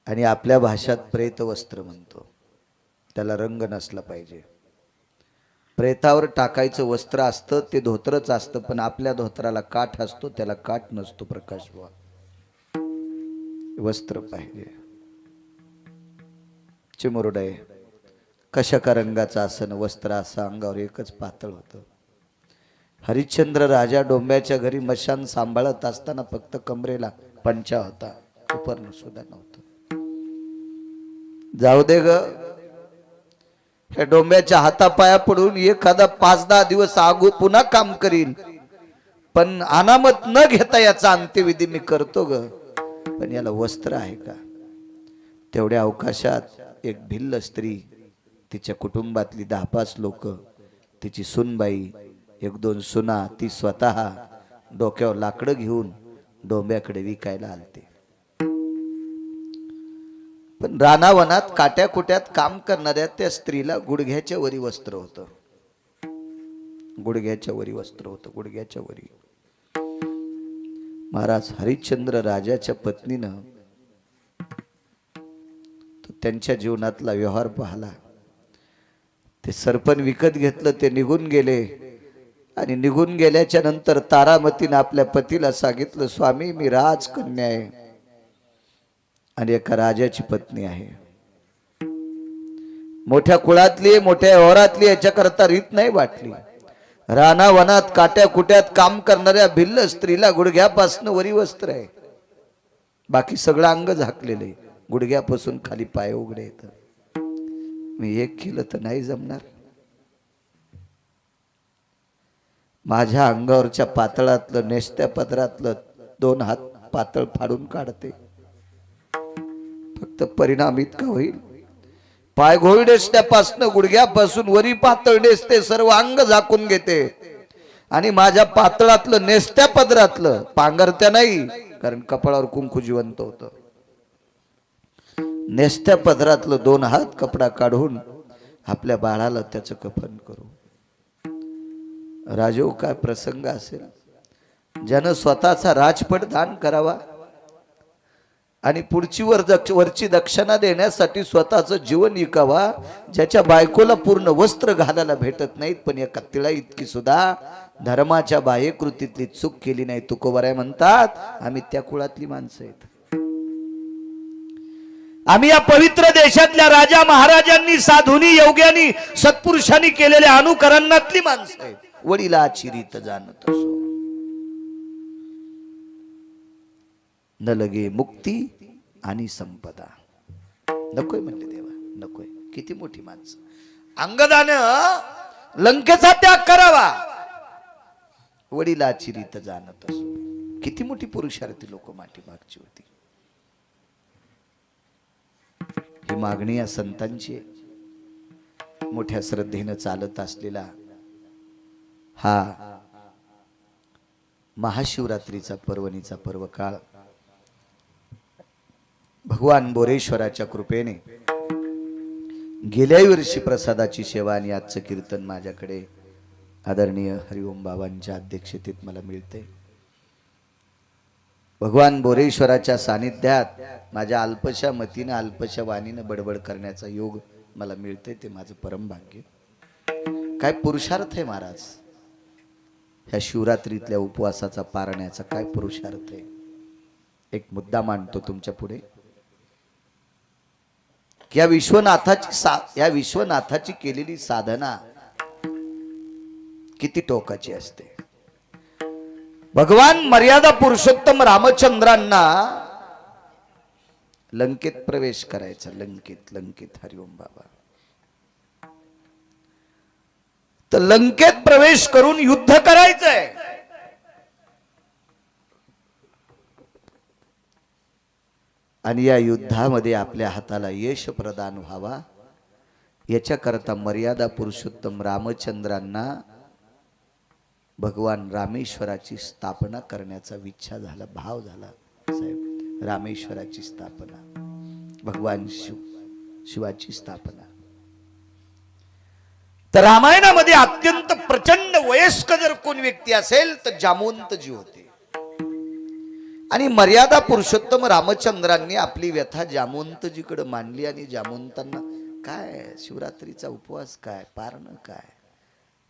आणि आपल्या भाषेत प्रेत वस्त्र म्हणतो. त्याला रंग नसला पाहिजे. प्रेतावर टाकायचं वस्त्र असतं ते धोत्रच असतं, पण आपल्या धोत्राला काठ असतो, त्याला काठ नसतो. प्रकाश बुवा, वस्त्र पाहिजे. चिमुरडे कशा का रंगाचं असं वस्त्र असं अंगावर एकच पातळ होतं. हरिश्चंद्र राजा डोंब्याच्या घरी मशान सांभाळत असताना फक्त कमरेला पंचा होता, उपरण सुद्धा नव्हतं. जाऊ दे ग, ह्या डोंब्याच्या हातापाया पडून एखादा 5-10 दिवस आगू पुन्हा काम करीन, पण अनामत न घेता याचा अंत्यविधी मी करतो ग. पण याला वस्त्र आहे का? तेवढ्या अवकाशात एक भिल्ल स्त्री, तिच्या कुटुंबातली 10-5 लोक, तिची सुनबाई, 1-2 सुना, ती स्वतः डोक्यावर लाकडं घेऊन डोंब्याकडे विकायला आलते. पण रानावनात काट्या कुट्यात काम करणाऱ्या त्या स्त्रीला गुडघ्याच्या वरी वस्त्र होतं. गुडघ्याच्या वरी वस्त्र होतं, गुडघ्याच्या वरी. महाराज हरिश्चंद्र राजाच्या पत्नीनं त्यांच्या जीवनातला व्यवहार पाहला. ते सरपण विकत घेतलं, ते निघून गेले. आणि निघून गेल्याच्या नंतर तारामतीने आपल्या पतीला सांगितलं, स्वामी मी राजकन्या आहे आणि एका राजाची पत्नी आहे. मोठ्या कुळातली, मोठ्या व्यवहारातली, याच्याकरता रीत नाही वाटली. रानावनात काट्या कुट्यात काम करणाऱ्या भिल्ल स्त्रीला गुडघ्यापासून वरी वस्त्र आहे, बाकी सगळं अंग झाकलेलं आहे, गुडघ्यापासून खाली पाय उघडे येत. मी एक केलं तर नाही जमणार. माझ्या अंगावरच्या पातळातलं, नेसत्या पदरातलं 2 हात पातळ फाडून काढते. फक्त परिणाम इतका होईल, पाय घोळ नेसण्यापासून गुडघ्यापासून वरी पातळ नेसते, सर्व अंग झाकून घेते. आणि माझ्या पातळातलं, नेसत्या पदरातलं, पांघरत्या नाही कारण कपाळावर कुंकू जिवंत होतं, नेसत्या पदरातलं 2 हात कपडा काढून आपल्या बाळाला त्याचं कफन करू. राजो काय प्रसंग असेल, ज्यानं स्वतःचा राजपट दान करावा आणि पुढची वरची दक्षिणा देण्यासाठी स्वतःचं जीवन विकावा, ज्याच्या बायकोला पूर्ण वस्त्र घालायला भेटत नाहीत, पण एका तिळा इतकी सुद्धा धर्माच्या बाह्यकृतीतली चूक केली नाही. तुकोबाराय म्हणतात, आम्ही त्या कुळातली माणसं आहेत. आम्ही या पवित्र देशातल्या राजा महाराजांनी, साधूंनी, योग्यांनी, सत्पुरुषांनी केलेल्या अनुकरणातली माणसं आहेत. वडिलाची रीत जाणत असो, न लगे मुक्ती आणि संपदा. नकोय म्हणले देवा, नकोय. किती मोठी माणसं. अंगदानं लंकेचा त्याग करावा, वडिलाची रीत जाणत असो. किती मोठी पुरुषार्थी लोक मागची होती. ही मागणी या संतांची मोठ्या श्रद्धेनं चालत असलेला हा महाशिवरात्रीचा पर्वणीचा पर्व काळ भगवान बोरेश्वराच्या कृपेने गेल्या वर्षी प्रसादाची सेवा आणि आजचं कीर्तन माझ्याकडे आदरणीय हरिओम बाबांच्या अध्यक्षतेत मला मिळते. भगवान बोरेश्वराच्या सानिध्यात माझ्या अल्पशा मतीनं अल्पशा वाणीनं बडबड करण्याचा योग मला मिळते, ते माझं परम भाग्य. काय पुरुषार्थ आहे महाराज, ह्या शिवरात्रीतल्या उपवासाचा पारण्याचा काय पुरुषार्थ आहे. एक मुद्दा मांडतो तुमच्या पुढे की या विश्वनाथाची केलेली साधना किती टोकाची असते. भगवान मर्यादा पुरुषोत्तम रामचंद्रांना लंकेत प्रवेश करायचा. लंकेत हरिओम बाबा. तर लंकेत प्रवेश करून युद्ध करायचंय. आणि या युद्धामध्ये आपल्या हाताला यश प्रदान व्हावा याच्याकरता मर्यादा पुरुषोत्तम रामचंद्रांना भगवान रामेश्वराची स्थापना करण्याचा इच्छा झाला, भाव झाला. साहेब, रामेश्वराची स्थापना, भगवान शिवाची स्थापना. तर रामायणामध्ये अत्यंत प्रचंड वयस्क जर कोण व्यक्ती असेल तर जामवंतजी होते. आणि मर्यादा पुरुषोत्तम रामचंद्रांनी आपली व्यथा जामवंतजीकडे मांडली. आणि जामवंतांना काय शिवरात्रीचा उपवास काय, पारणं काय,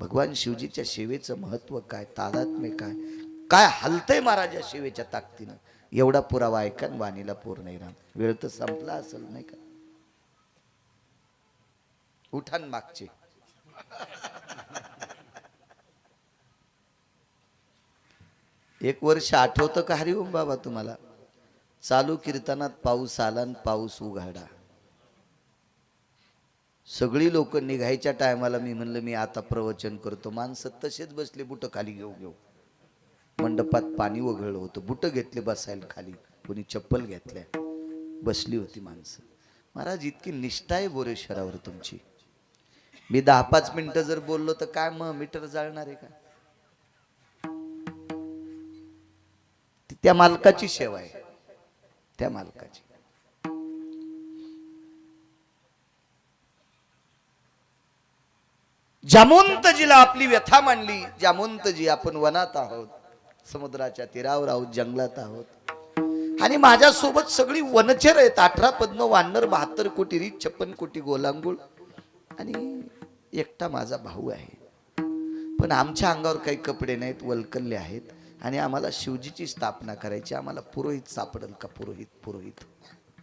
भगवान शिवजीच्या सेवेचं महत्व काय, तादात्म्य काय, काय हलतंय महाराजा सेवेच्या ताकदीनं, एवढा पुरावा ऐका वाणीला पूर्ण नाही. राम, वेळ तर संपला असेल नाही का. उठान मागचे एक वर्ष आठवतं का हरिओम बाबा तुम्हाला, चालू कीर्तनात पाऊस आला आणि पाऊस उघाडा. सगळी लोक निघायच्या टायमाला मी म्हणलं मी आता प्रवचन करतो. माणसं तसेच बसले बुट खाली घेऊ. मंडपात पाणी वगळलं होतं, बुट घेतले बसायला खाली, कोणी चप्पल घेतल्या, बसली होती माणसं. महाराज इतकी निष्ठा आहे बोरेश्वरावर तुमची. मी 10-5 मिनिटं जर बोललो तर काय मग मीटर जाळणार आहे का. त्या मालकाची सेवा आहे, त्या मालकाची. जामवंतजीला आपली व्यथा मांडली. जामवंतजी, आपण वनात आहोत, समुद्राच्या तीरावर आहोत, जंगलात आहोत, आणि माझ्या सोबत सगळी वनचर आहेत. 18 पद्म वानर, 72 कोटी रीत, 56 कोटी गोलांगुळ, आणि एकटा माझा भाऊ आहे. पण आमच्या अंगावर काही कपडे नाहीत, वल्कल्ले आहेत, आणि आम्हाला शिवजीची स्थापना करायची. आम्हाला पुरोहित सापडेल का.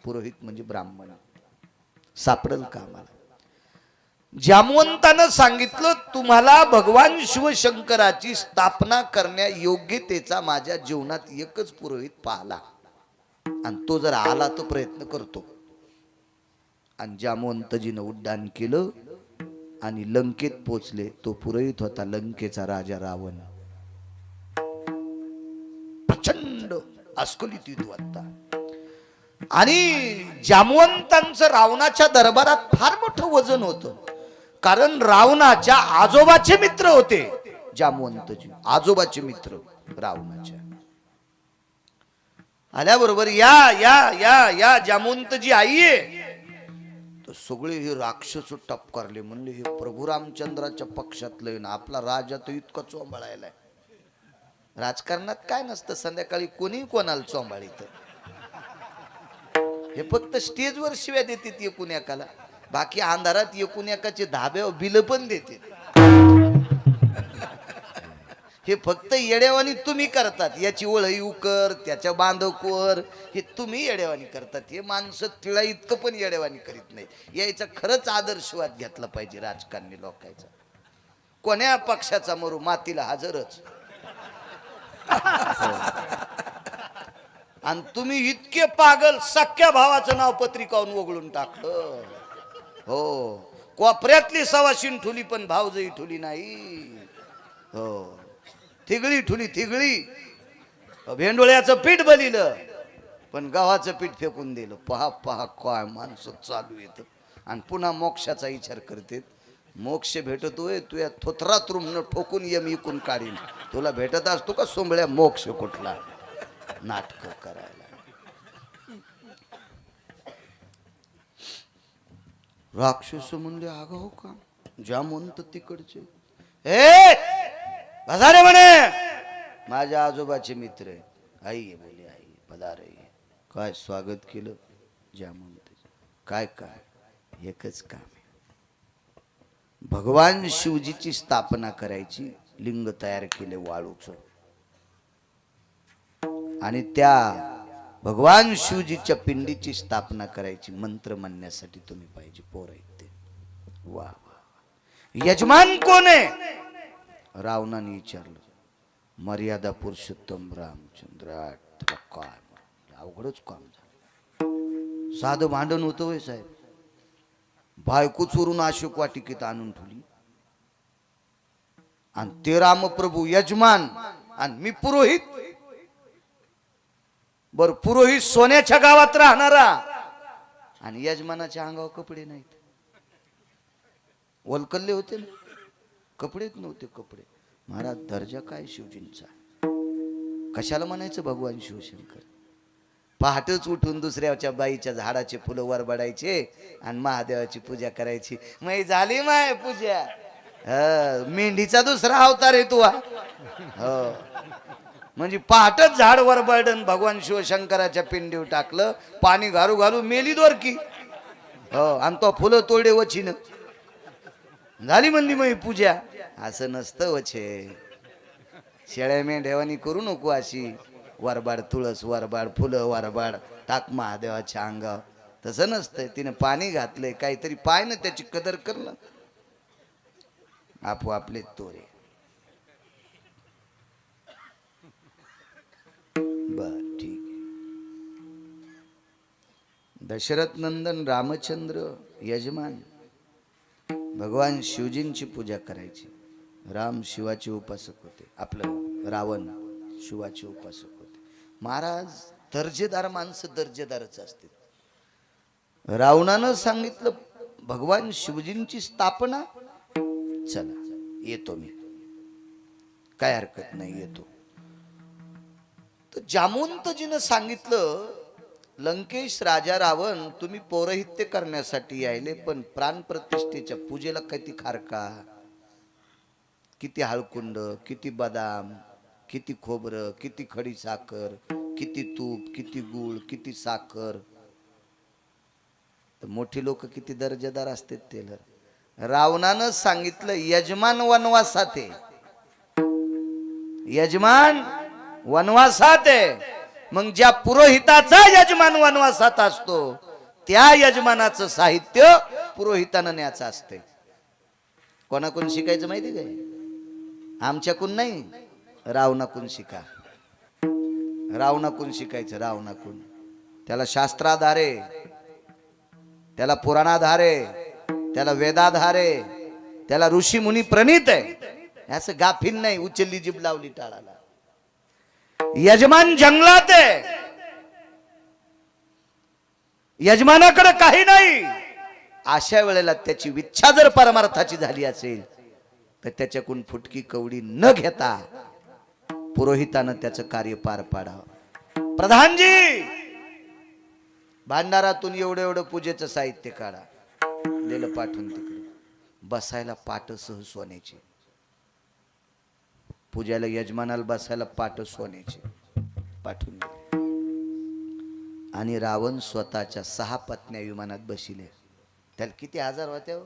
पुरोहित म्हणजे ब्राह्मण सापडेल का आम्हाला. जामवंतानं सांगितलं, तुम्हाला भगवान शिवशंकराची स्थापना करण्या योग्यतेचा माझ्या जीवनात एकच पुरोहित पाहला, आणि तो जर आला तर प्रयत्न करतो. आणि जामवंतजीनं उड्डाण केलं आणि लंकेत पोचले. तो पुरोहित होता लंकेचा राजा रावण. प्रचंड अस्खलित युद्ध होता. आणि जामवंतांचं रावणाच्या दरबारात फार मोठं वजन होतं, कारण रावणाच्या आजोबाचे मित्र होते जामवंतजी. आजोबाचे मित्र रावणाच्या. आल्याबरोबर या या या या जामवंतजी आईये, तर सगळे हे राक्षस टपकारले. म्हणले हे प्रभू रामचंद्राच्या पक्षातलं ना, आपला राजा तो इतका चोंबाळायलाय. राजकारणात काय नसतं, संध्याकाळी कोणी कोणाला चोंबाळीत. हे फक्त स्टेजवर शिव्या देतात एकूण एकाला, बाकी अंधारात एकूण एकाचे धाब्यावर बिल पण देते. हे फक्त येडेवानी तुम्ही करतात. याची ओळही कर, त्याच्या बांधकोर, हे तुम्ही येडेवानी करतात. हे माणसं तिळा इतकं पण येडेवानी करीत नाही. यायचा खरंच आदर्शवाद घेतला पाहिजे राजकारणी लोकांचा. कोण्या पक्षाचा मरू, मातीला हजरच. आणि तुम्ही इतके पागल, सख्या भावाचं नाव पत्रिकावरून वगळून टाकलं. हो, कोपऱ्यातली सवाशीन ठुली पण भावजई ठुली नाही. हो थिगळी ठुली थिगळी. भेंडोळ्याचं पीठ बलिलं पण गव्हाचं पीठ फेकून दिलं. पहा पहा काय माणसं चालू येत आणि पुन्हा मोक्षाचा विचार करते. मोक्ष भेटतोय तू या थोथरात रुमन ठोकून यम इकून काढीन. तुला भेटत असतो का सोंबळ्या मोक्ष कुठला नाटक करायला. राक्षस म्हणजे आगाऊ का ज्या म्हणत तिकडचे ए हजारे म्हणे माझ्या आजोबाचे मित्र आई बोली आई पधारे. काय स्वागत केलं ज्या म्हणते काय काय एकच काम आहे. भगवान शिवजीची स्थापना करायची. लिंग तयार केले वाळूच आणि त्या भगवान शिवजीच्या पिंडीची स्थापना करायची. मंत्र म्हणण्यासाठी तुम्ही पाहिजे पोर आहेत ते. वा वा. यजमान कोण आहे. रावणाने विचारलं. मर्यादा पुरुषोत्तम रामचंद्र. काय अवघडच काम झालं. साधं भांडण होतं होय साहेब. बायको चोरून अशोक वाटिकेत आणून ठेवली आणि ते रामप्रभू यजमान आणि मी पुरोहित. बर पुरोहित सोन्याच्या गावात राहणारा आणि यजमानाच्या अंगावर कपडे नाहीत. वलकल्ले होते ना कपडेच नव्हते. कपडे महाराज दर्जा काय शिवजींचा. कशाला म्हणायचं भगवान शिवशंकर. पहाटच उठून दुसऱ्याच्या बाईच्या झाडाचे फुलं वर बडायचे आणि महादेवाची पूजा करायची. मग झाली माय पूजा. मेंढीचा दुसरा अवतार आहे तू. हो म्हणजे पहाटच झाड वर बडन भगवान शिवशंकराच्या पिंडीवर टाकलं. पाणी घालू घालू मेली दोरकी. हो आणि तो फुलं तोडे वचीन झाली म्हणली मग पूजा. असं नसतं वचे. शेळ्या मेंढ्यावानी करू नको अशी. वरबाड तुळस वरबाड फुलं वरबाड टाक महादेवाच्या अंगावर. तसं नसतंय. तिने पाणी घातलंय काहीतरी पाय ना त्याची कदर करणं. आपोआपले तोरे. बर ठीक आहे. दशरथ नंदन रामचंद्र यजमान भगवान शिवजींची पूजा करायची. राम शिवाचे उपासक होते. आपलं रावण शिवाचे उपासक होते. महाराज दर्जेदार माणसं दर्जेदारच असते. रावणानं सांगितलं भगवान शिवजींची स्थापना. चला येतो मी काय हरकत नाही येतो. तर जामवंतजीनं सांगितलं लंकेश राजा रावण तुम्ही पौरोहित्य करण्यासाठी यायले पण प्राणप्रतिष्ठेच्या पूजेला किती खारका किती हळकुंड किती बदाम किती खोबरं किती खडी साखर किती तूप किती गूळ किती साखर. तर मोठी लोक किती दर्जेदार असतात ते. रावणानं सांगितलं यजमान वनवासात आहे. यजमान वनवासात आहे. मग ज्या पुरोहिताचा यजमान वनवासात असतो त्या यजमानाचं साहित्य पुरोहितानं न्यायचं असते. कोणाकडून शिकायचं माहिती काय. आमच्याकडून नाही रावणाकडून शिका. रावणाकडून शिकायचं. रावणाकडून. त्याला शास्त्राधारे त्याला पुराणाधारे त्याला वेदाधारे त्याला ऋषी मुनी प्रणीत आहे. असं गाफील नाही उचलली जीभ लावली टाळाला. यजमान जंगलात आहे. यजमानाकडे काही नाही. अशा वेळेला त्याची इच्छा जर परमार्थाची झाली असेल तर त्याच्याकडून फुटकी कवडी न घेता पुरोहितानं त्याचं कार्य पार पाडावं. प्रधानजी भांडारातून एवढं एवढं पूजेचं साहित्य काढा. दिलं पाठवून. तिकडे बसायला पाट सह सोन्याची. पूजाला यजमानाला बसायला पाट सोन्याची पाठवून दिले. आणि रावण स्वतःच्या 6 पत्न्या विमानात बसिले. त्याला किती हजार होत्या हो?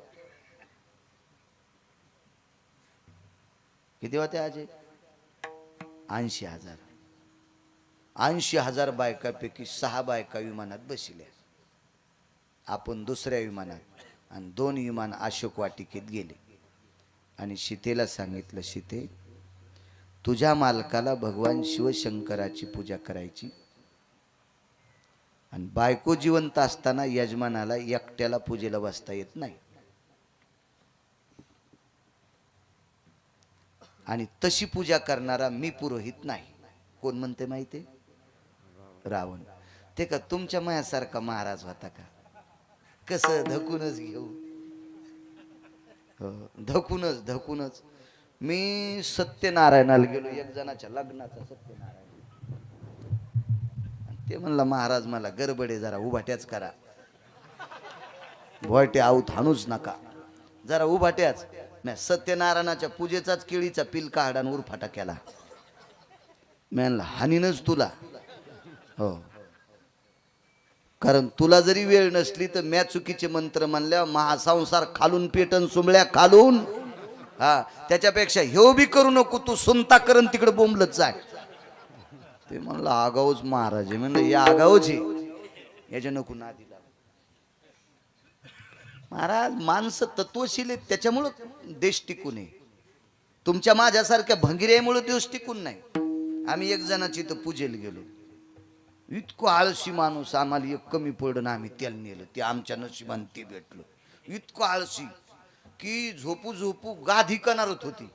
किती होत्या आजी? 80,000. 80,000 बायकापैकी 6 बायका विमानात बसल्या. आपण दुसऱ्या विमानात आणि 2 विमान अशोक वाटिकेत गेले. आणि सीतेला सांगितलं सीते तुझ्या मालकाला भगवान शिवशंकराची पूजा करायची आणि बायको जिवंत असताना यजमानाला एकट्याला पूजेला बसता येत नाही. आणि तशी पूजा करणारा मी पुरोहित नाही. कोण म्हणते माहिती? रावण. ते का तुमच्या मायासारखा महाराज होता का? कसं धकूनच घेऊ, धकूनच धकूनच. मी सत्यनारायणाला गेलो एक जणाच्या लग्नाचा, सत्यनारायण. ते म्हणला महाराज मला गडबडे, जरा उभाट्याच करा. भोयटे आऊत हाणूच नका, जरा उभाट्याच. मी सत्यनारायणाच्या पूजेचाच केळीचा पिल काढा आणि उरफाटा केला. मी म्हणला हानीनच तुला. हो, कारण तुला जरी वेळ नसली तर म्या चुकीचे मंत्र म्हणल्या महासंसार खालून पेटन सुंबळ्या खालून. हा, त्याच्यापेक्षा ह्यो बी करू नको, तू सुनता करण तिकडे बोंबलत जाय. ते म्हणलं आगाऊच महाराज आहे. म्हणलं या आगाऊच आहे, याच्या नको नादी लाग. महाराज माणसं तत्वशील आहेत, त्याच्यामुळं देश टिकून आहे. तुमच्या माझ्यासारख्या भंगिऱ्यामुळे देश टिकून नाही. आम्ही एक जणाची तर पूजेला गेलो, इतकं आळशी माणूस, आम्हाला एक कमी पडलं आम्ही त्याला नेलं, ते आमच्या नशिबाने ते भेटलो. इतकं आळशी की झोपू झोपू गादी कणारत होती.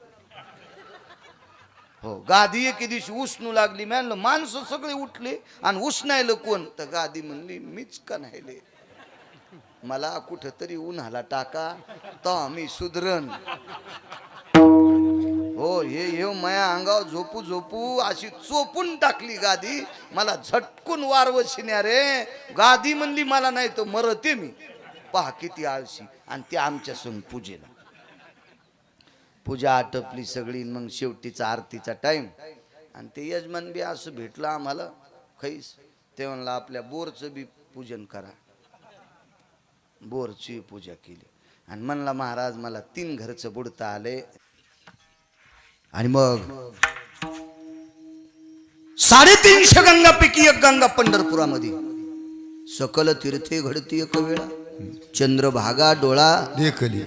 हो, गादी एके दिवशी उसनू लागली. म्हणलं माणसं सगळे उठले आणि उसनायलं कोण? तर गादी म्हणली मीच कणायले. मला कुठंतरी उन्हाला टाका तर मी सुधरण. हो, हे माया अंगावर झोपू झोपू अशी चोपून टाकली गादी. मला झटकून वारव शिन्या रे. गादी म्हणली मला नाही तर मरते मी. पहा किती आळशी. आणि ते आमच्या संग पूजेला. पूजा आटपली सगळी. मग शेवटीचा आरतीचा टाइम. आणि ते यजमान बी असं भेटलं आम्हाला खैस. ते म्हणलं आपल्या बोरचं बी पूजन करा. बोरची पूजा केली. आणि म्हणला महाराज मला 3 घरचं बुडता आले. आणि मग 350 गंगापैकी एक गंगा पंढरपुरामध्ये. सकल तीर्थे घडती एक वेळा, चंद्रभागा डोळा देखली.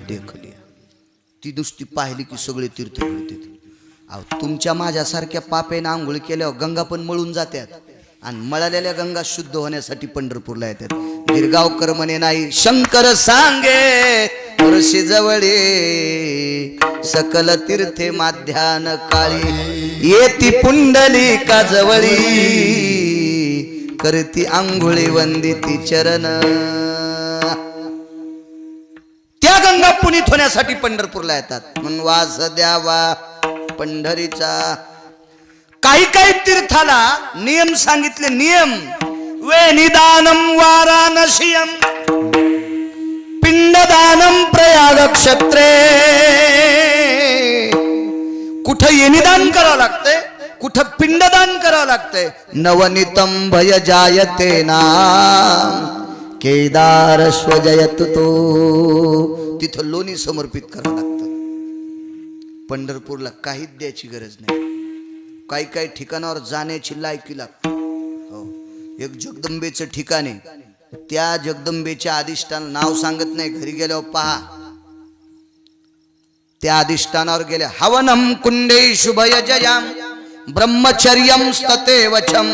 ती नुसती पाहिली की सगळे तीर्थ घडतात. अहो, तुमच्या माझ्यासारख्या पापेनं आंघोळ केल्यावर गंगा पण मळून जातात. आणि मळालेल्या गंगा शुद्ध होण्यासाठी पंढरपूरला येतात. गिरगावकर म्हणे नाही शंकर सांगे वर्षी जवळे, सकल तीर्थे माध्यान काळी, येती पुंडली का जवळी, करती आंघोळी वंदिती चरण. त्या गंगा पुनीत होण्यासाठी पंढरपूरला येतात. म्हणून वास द्यावा पंढरीचा. काही काही तीर्थाला नियम सांगितले. नियम वेनिदानम वाराणसीयम, पिंडदानम प्रयाग क्षेत्रे. कुठं येनिदान करावं लागतंय, कुठं पिंडदान करावं लागतंय. नवनीतम भय जायते नाम, केदार स्वजयत तो. तिथं लोणी समर्पित करावं लागतं. पंढरपूरला काहीच द्यायची गरज नाही. काही काही ठिकाणावर जाण्याची लायकी लागते. हो, एक जगदंबेचं ठिकाण आहे. त्या जगदंबेच्या अधिष्ठान नाव सांगत नाही, घरी गेल्यावर पहा. त्या अधिष्ठानावर गेले. हवनम कुंडे शुभयजयाम, ब्रह्मचर्यम स्तते वचम,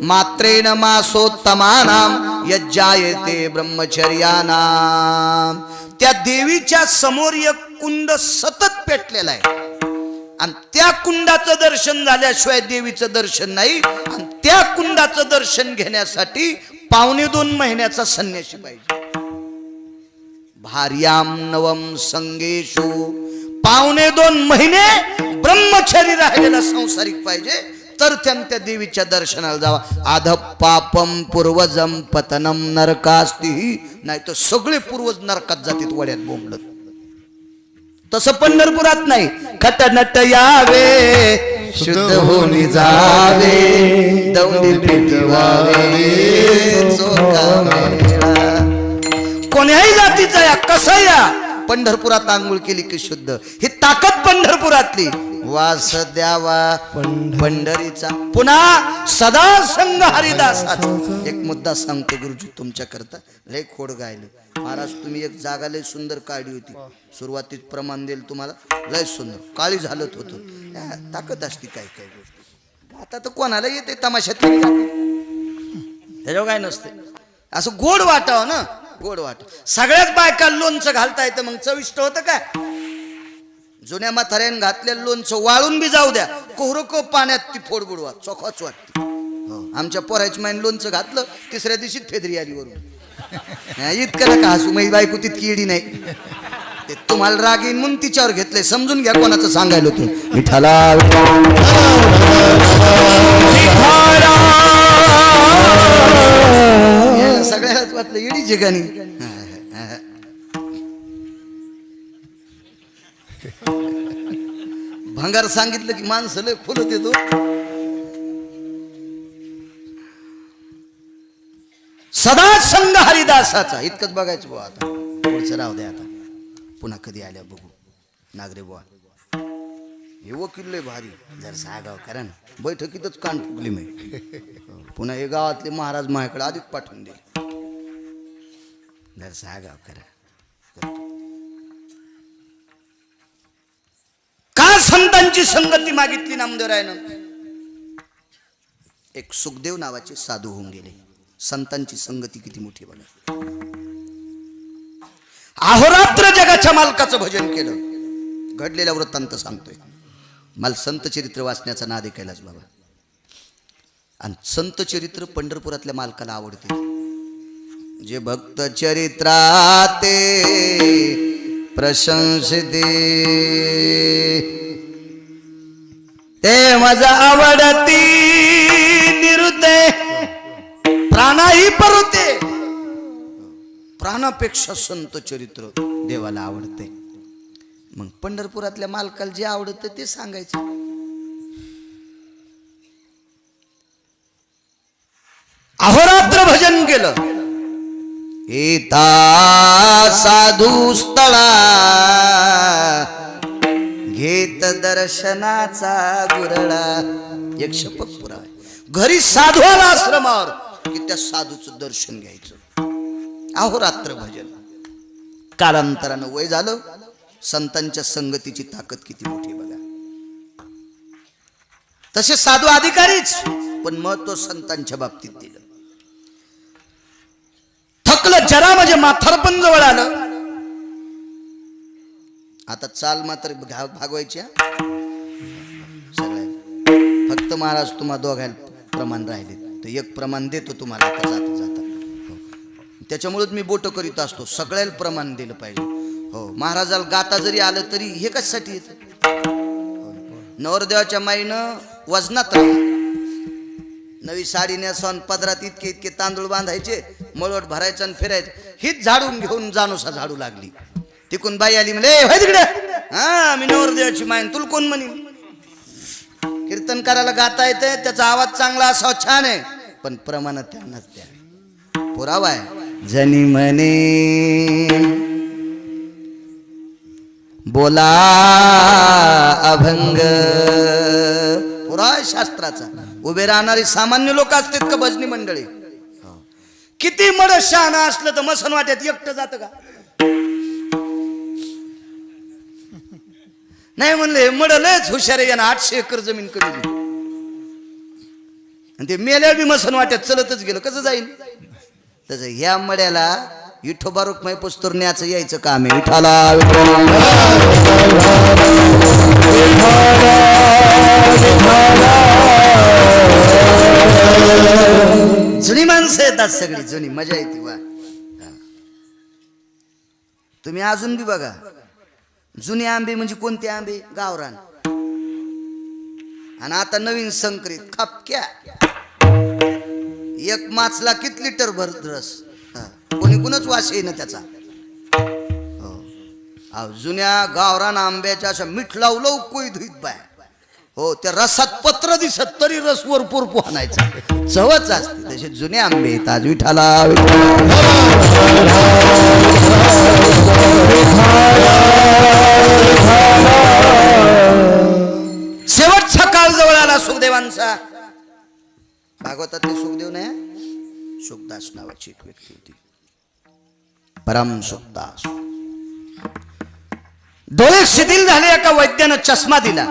मात्रेन मासोत्तमानाम यज्जायते ब्रह्मचर्यानाम. त्या देवीच्या समोर एक कुंड सतत पेटलेला आहे. आणि त्या कुंडाचं दर्शन झाल्याशिवाय देवीचं दर्शन नाही. आणि त्या कुंडाचं दर्शन घेण्यासाठी 2.25 महिन्याचा संन्यासी पाहिजे. भार्याम नवम संगेशु, 2.25 महिने ब्रह्मचारी राहिलेला संसारिक पाहिजे, तर त्या देवीच्या दर्शनाला जावा. आध पापम पूर्वजम पतनम नरकास्ती. नाही तर सगळे पूर्वज नरकात जातील वड्यात बोंबलत. तसं पंढरपुरात नाही. खटनट यावे शुद्ध होऊन जावे, दौंडी पेटवावे कोण्याही जातीचा या कसा या पंढरपुरात आंघोळ केली की शुद्ध. ही ताकद पंढरपुरातली. वास द्यावा पंढरीचा, पुन्हा सदा संग हरिदासाचा. एक मुद्दा सांगतो गुरुजी तुमच्या करता. लय खोड गायलं महाराज. तुम्ही एक जागा लय सुंदर काढली होती. सुरुवातीत प्रमाण देईल तुम्हाला. लय सुंदर काळी झालत होतं. ताकद असती काय काय गोष्ट. आता तर कोणाला येते तमाशात, त्याच्यावर काय नसते. असं गोड वाटावं ना, गोड वाट. सगळ्याच बायका लोणचं घालता येतं, मग चविष्ट होतं काय? जुन्या म्हाताऱ्यानं घातलेलं लोणचं वाळून बी जाऊ द्या, कोहरको पाण्यात ती फोड बुडवा, चोखाच वाटते. आमच्या पोराची माईन लोणचं घातलं, तिसऱ्या दिवशी फेदरी आली वरून. इतकं नका हसू, माझी बायको तितकी येडी नाही. ते तुम्हाला राग येईन म्हणून तिच्यावर घेतलंय, समजून घ्या कोणाचं सांगायला तू. विठाला सगळ्यालाच वाटलं येडी जगानी. भंगार सांगितलं की माणसं लय खुलत येतो. सदा संग हरिदासाचा. इतकंच बघायचं बुवा. आता पुढचं राहू द्या, आता पुन्हा कधी आल्या बघू. नागरे बुवा हे वकील लय भारी, जर सागाव करा ना. बैठकीतच कान फुगली मी. पुन्हा हे गावातले महाराज माझ्याकडे आधीच पाठवून दिले. जर सागाव करा. का संतांची संगती मागितली नामदेवरायनं? एक सुखदेव नावाचे साधू होऊन गेले. संतांची संगती किती मोठी बघा. अहोरात्र जगाच्या मालकाचं भजन केलं. घडलेल्या वृत्तांत सांगतोय. मला संत चरित्र वाचण्याचा नाद ऐकायलाच बाबा. आणि संत चरित्र पंढरपुरातल्या मालकाला आवडते. जे भक्त चरित्राते प्रशंसिते ते माझा आवडती निरुते प्राणाही परुते. प्राणापेक्षा संत चरित्र देवाला आवडते. मग पंढरपुरातल्या मालकाला जे आवडतं ते सांगायचं. अहोरात्र भजन केलं. एता साधू स्थळा घेत दर्शनाचा गुरळा. एक शपथ पुरा घरी साधू आला आश्रमावर की त्या साधूचं दर्शन घ्यायचं. अहोरात्र भजन. कालांतरानं वय झालं. संतांच्या संगतीची ताकद किती मोठी बघा. तसे साधू अधिकारीच, पण महत्व संतांच्या बाबतीत दिलं. थकलं जरा म्हणजे म्हातारपण जवळ आलं. आता चाल मात्र भागवायची. सगळ्या फक्त महाराज तुम्हा दोघायला प्रमाण राहिले तर एक प्रमाण देतो तुम्हाला आता जाता जाता. त्याच्यामुळेच मी बोट करीत असतो. सगळ्याला प्रमाण दिलं पाहिजे. हो, महाराजाला गाता जरी आलं तरी हे कशासाठी येत? नवरदेवाच्या माईनं वजनात राहा. नवी साडी नेसवून पदरात इतके इतके तांदूळ बांधायचे, मळवट भरायचं आणि फिरायचं. हीच झाडून घेऊन जानोसा झाडू लागली. तिकून बाई आली म्हणजे होय तिकडे. हा, मी नवरदेवाची माईन, तुला कोण म्हणे? कीर्तन करायला गाता येते, त्याचा आवाज चांगला असावा, छान आहे, पण प्रमाणात त्यांनाच द्या. पुरावा आहे. जनी म्हणे बोला अभंग. पुरा शास्त्राचा. उभे राहणारी सामान्य लोक असतात का भजनी मंडळी? किती मड शहाणा असलं तर मसन वाट्यात एकटं जातं का? नाही म्हणले मड लयच हुशार आहे, 800 एकर जमीन कमी. आणि ते मेल्या बी मसन वाट्यात चलतच गेलं, कसं जाईल? तसं ह्या मड्याला विठोबा रुक्माई पुस्तूर न्याचं यायचं काम आहे. विठाला जुनी माणसं येतात सगळी, जुनी मजा येते वा. तुम्ही अजून बी बघा. जुने आंबे म्हणजे कोणते आंबे? गावरान. आणि आता नवीन संकरित खापक्या. एक माचला किती लिटर भर रस? कोणी कुणच वास येईन त्याचा. जुन्या गावरान आंब्याच्या अशा मीठ लावलं कोई धुईत बाय. हो, त्या रसात पत्र दिसत तरी रस वरपूर पोहनायचा, चवच असते. तसे जुने आंबे येतात. विठाला शेवटचा काळ जवळ आला सुखदेवांचा. भागवतातले सुखदेव नाही, सुखदास नावाची एक व्यक्ती होती. परम सुखदास. डोळे शिथिल झाले. एका वैद्यानं चष्मा दिला.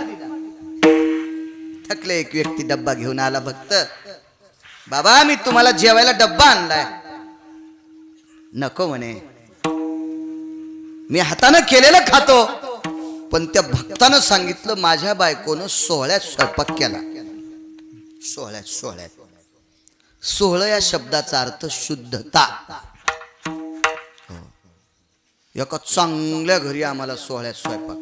थकले एक व्यक्ती डब्बा घेऊन आला. भक्त, बाबा मी तुम्हाला जेवायला डब्बा आणलाय. नको म्हणे, मी हाताने केलेलं खातो, पण त्या भक्तानं सांगितलं माझ्या बायकोनं सोहळ्यात स्वयंपाक केला. सोहळ्यात सोहळा या शब्दाचा अर्थ शुद्धता. एका चांगल्या घरी आम्हाला सोहळ्यात स्वयंपाक.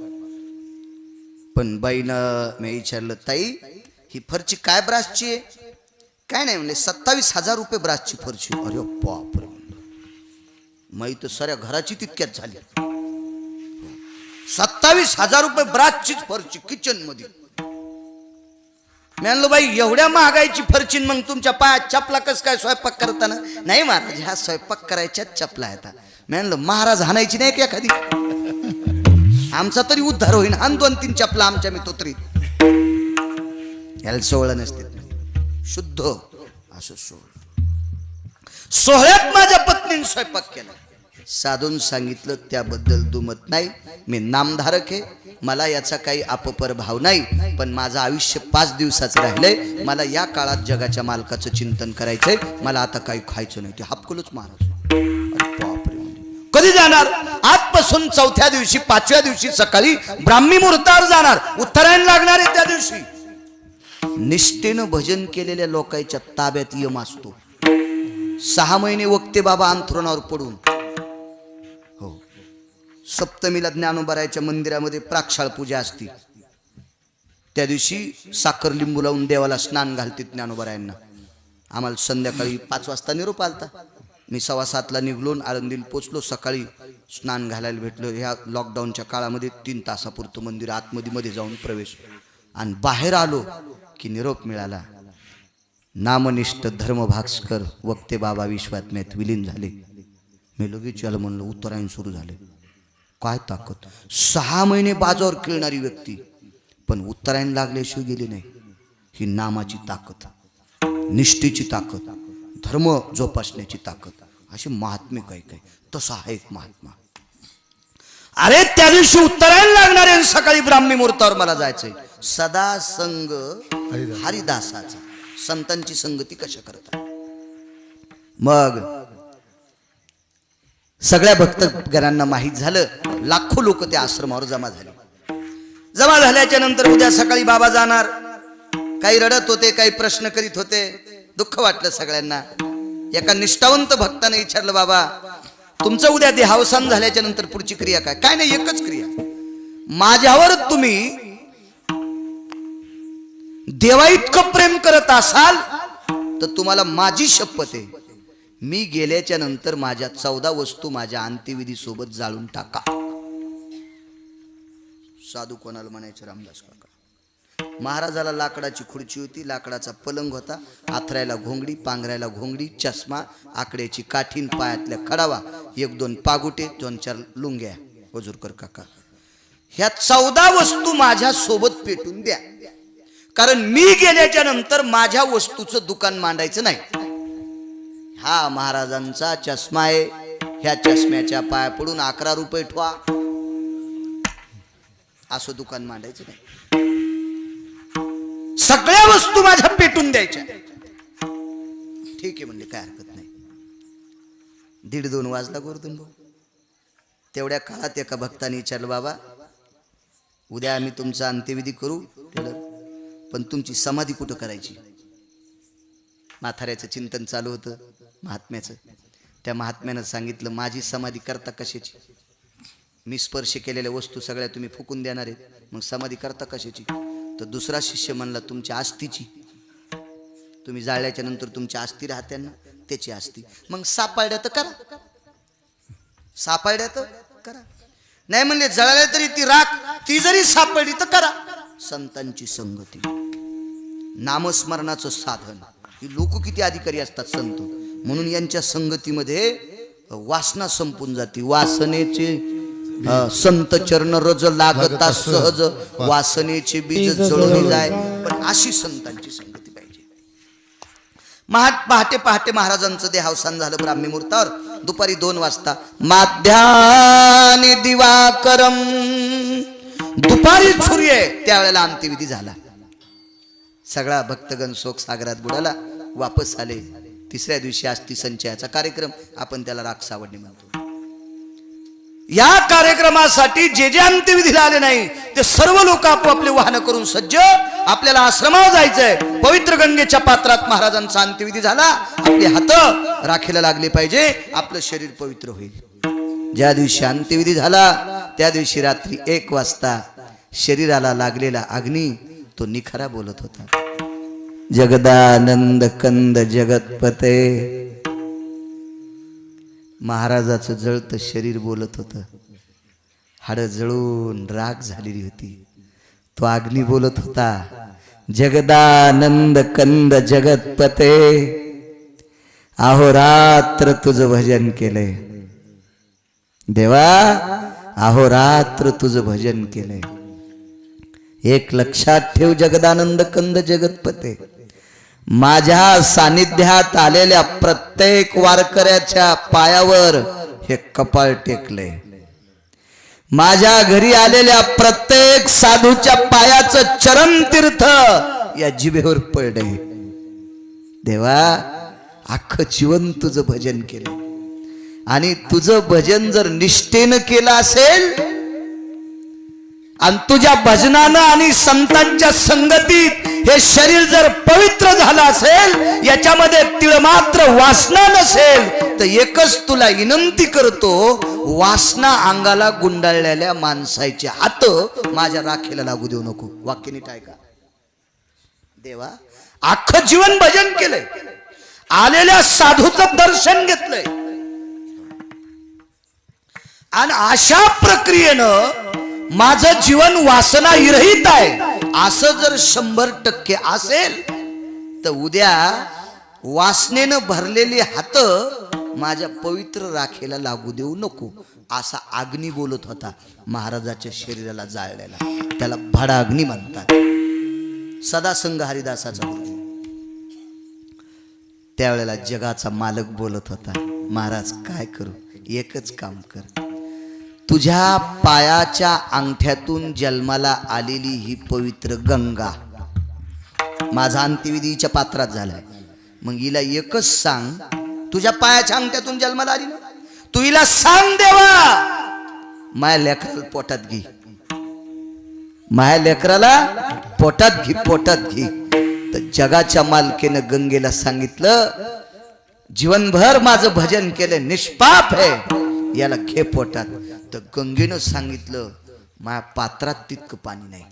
पण बाईनं मी विचारलं ताई ही फरची काय ब्रासची आहे? काय नाही म्हणले 27,000 रुपये ब्रासची फरची. अरे बापरे, माही तर साऱ्या घराची तितक्यात झाली. 27,000 रुपये ब्रासचीच फरची किचन मध्ये. मी म्हणलो बाई एवढ्या महागाईची फरची मग तुमच्या पायात चपला कस काय स्वयंपाक करताना? नाही महाराज ह्या स्वयंपाक करायच्याच चपला आहेत. मी म्हणलं महाराज हाणायची नाही का एखादी? आमचा तरी उद्धार होईन. आणि 2-3 चपला आमच्या मी तोतरी. याला सोहळा नसते, शुद्ध असं सोहळा. सोहळ्यात माझ्या पत्नीने स्वयंपाक केला. साधून सांगितलं त्याबद्दल दुमत नाही. मी नामधारक आहे, मला याचा काही अपपर भाव नाही. पण माझं आयुष्य 5 दिवसाचं राहिलंय. मला या काळात जगाच्या मालकाचं चिंतन करायचंय. मला आता काही खायचं नाही. ते हापकुलच महाराज. कधी जाणार? आजपासून 4थ्या दिवशी 5व्या दिवशी सकाळी ब्राह्मी मुहूर्तावर जाणार. उत्तरायण लागणार आहे त्या दिवशी. निष्ठेनं भजन केलेल्या लोकांच्या ताब्यात यम असतो. 6 महिने वक्ते बाबा अंथरुणावर पडून. हो, सप्तमीला ज्ञानोबारायच्या मंदिरामध्ये प्राक्षाळ पूजा असती. त्या दिवशी साखर लिंबू लावून देवाला स्नान घालते ज्ञानोबारायांना. आम्हाला संध्याकाळी 5 वाजता निरोप आलता. मी 6:15ला निघलोन आळंदीला पोचलो. सकाळी स्नान घालायला भेटलं. ह्या लॉकडाऊनच्या काळामध्ये 3 तासापुरतं मंदिर आतमध्ये जाऊन प्रवेश. आणि बाहेर आलो की निरोप मिळाला. नामनिष्ठ धर्मभास्कर वक्ते बाबा विश्वात्म्यात विलीन झाले. मी लगेच याला म्हणलं उत्तरायण सुरू झाले. काय ताकद! 6 महिने बाजावर खेळणारी व्यक्ती पण उत्तरायण लागल्याशिवाय गेली नाही. ही नामाची ताकद, निष्ठेची ताकद, धर्म जोपासण्याची ताकद. असे महात्मे काही काही. तसा हा एक महात्मा. अरे त्या दिवशी उत्तरायण लागणार आहे. सकाळी ब्राह्मी मुहूर्तावर मला जायचंय. सदा संग हरिदासाचा. संतांची संगती कशा करतात. मग सगळ्या भक्तगणांना माहीत झालं. लाखो लोक त्या आश्रमावर जमा झाले. जमा झाल्याच्या नंतर उद्या सकाळी बाबा जाणार. काही रडत होते, काही प्रश्न करीत होते. दुःख वाटलं सगळ्यांना. एका निष्ठावंत भक्ताने विचारलं बाबा तुमचं उद्या देहावसान झाल्याच्या नंतर पुढची क्रिया काय? काय नाही, एकच क्रिया. माझ्यावर तुम्ही देवा इतकं प्रेम करत असाल तर तुम्हाला माझी शपथ आहे, मी गेल्याच्या नंतर माझ्या 14 वस्तू माझ्या अंत्यविधी सोबत जाळून टाका. साधू कोणाला म्हणायचे? रामदास काका. महाराजाला लाकडाची खुर्ची होती, लाकडाचा पलंग होता, आथरायला घोंगडी, पांघरायला घोंगडी, चष्मा, आकड्याची काठीन, पायातल्या खडावा, 1-2 पागुटे, 2-4 लुंग्या. हुजूरकर काका ह्या 14 वस्तू माझ्या सोबत पेटून द्या. कारण मी गेल्याच्या नंतर माझ्या वस्तूचं दुकान मांडायचं नाही. हा महाराजांचा चष्मा आहे. ह्या चष्म्याच्या पाया पडून 11 रुपये ठेवा. असं दुकान मांडायचं नाही. सगळ्या वस्तू माझ्या पेटून द्यायच्या. ठीक आहे म्हणले, काय हरकत नाही. 1:30-2 वाजला गोरधन भाऊ. तेवढ्या काळात एका भक्ताने विचारलं बाबा उद्या आम्ही तुमचा अंत्यविधी करू, पण तुमची समाधी कुठं करायची? म्हाताऱ्याचं चिंतन चालू होतं महात्म्याचं. त्या महात्म्यानं सांगितलं माझी समाधी करता कशाची? मी स्पर्श केलेल्या वस्तू सगळ्या तुम्ही फुकून देणार आहेत, मग समाधी करता कशाची? तर दुसरा शिष्य म्हणला तुमच्या आस्तीची. तुम्ही जाळल्याच्या नंतर तुमच्या आस्ती राहते ना, त्याची आस्ती. मग सापडल्या तर करा, सापडल्या तर करा. नाही म्हणले जळाल्या तरी ती राख, ती जरी सापडली तर करा. संतांची संगती, नामस्मरणाचं साधन. ही लोक किती अधिकारी असतात संत. म्हणून यांच्या संगतीमध्ये वासना संपून जाते. वासनेचे संत चरण रज लागता सहज, वासनेचे बीज जळून जाय. पण अशी संतांची संगती पाहिजे. पहाटे पहाटे महाराजांचं देहावसान झालं ब्राह्मी मुहूर्तावर. दुपारी 2 वाजता माध्याने दिवाकरम, दुपारी सूर्य त्यावेळेला अंत्यविधी झाला. सगळा भक्तगण शोक सागरात बुडाला. वापस आले. 3ऱ्या दिवशी अस्थि संचयाचा कार्यक्रम, आपण त्याला राख सावडणे म्हणतो. या कार्यक्रमासाठी जे जे अंत्यविधीला आले नाही ते सर्व लोक आपापले वाहन करून सज्ज, आपल्याला आश्रमावर जायचंय. पवित्र गंगेच्या पात्रात महाराजांचा अंत्यविधी झाला. आपले हात राखीला लागले पाहिजे, आपलं शरीर पवित्र होईल. ज्या दिवशी अंत्यविधी झाला त्या दिवशी रात्री 1 वाजता शरीराला लागलेला अग्नी तो निखरा बोलत होता. जगदानंद कंद जगतपते. महाराजाचं जळतं शरीर बोलत होतं. हाडं जळून राख झालेली होती. तो अग्नी बोलत होता, जगदानंद कंद जगतपते, अहोरात्र तुझं भजन केलंय देवा, अहोरात्र तुझं भजन केलंय. एक लक्षात ठेव जगदानंद कंद जगतपते, माझ्या सानिध्यात आलेल्या प्रत्येक वारकऱ्याच्या पायावर हे कपाळ टेकले. माझ्या घरी आलेल्या प्रत्येक साधूच्या पायाचं चरण तीर्थ या जिभेवर पडले. देवा अख्खं जीवन तुझं भजन केलं आणि तुझं भजन जर निष्ठेनं केलं असेल आणि तुझ्या भजनानं आणि संतांच्या संगतीत हे शरीर जर पवित्र झालं असेल, याच्यामध्ये तिळ मात्र वासना नसेल, तर एकच तुला विनंती करतो, वासना अंगाला गुंडाळलेल्या माणसाचे हात माझ्या राखीला लागू देऊ नको. वाक्य नीट ऐका. देवा अख्खं जीवन भजन केलंय, आलेल्या साधूचं दर्शन घेतलंय आणि अशा प्रक्रियेनं माझं जीवन वासना विरहित आहे असं जर 100% असेल तर उद्या वासनेनं भरलेली हात माझ्या पवित्र राखेला लागू देऊ नको असा अग्नी बोलत होता. महाराजाच्या शरीराला जाळलेला त्याला भडा अग्नी म्हणतात. सदासंग हरिदासाचा गुरु. त्यावेळेला जगाचा मालक बोलत होता, महाराज काय करू, एकच काम कर, तुझ्या पायाच्या अंगठ्यातून जन्माला आलेली ही पवित्र गंगा माझा अंत्यविधीच्या पात्रात झालाय. मग हिला एकच सांग, तुझ्या पायाच्या अंगठ्यातून जन्माला आली ना, तू हिला सांग देवा माया लेकराला पोटात घे, माया लेकराला पोटात घे, पोटात घे. तर जगाच्या मालकीनं गंगेला सांगितलं, जीवनभर माझं भजन केलं, निष्पाप आहे, याला घे पोटात. तर गंगेनं सांगितलं, माझ्या पात्रात तितकं पाणी नाही,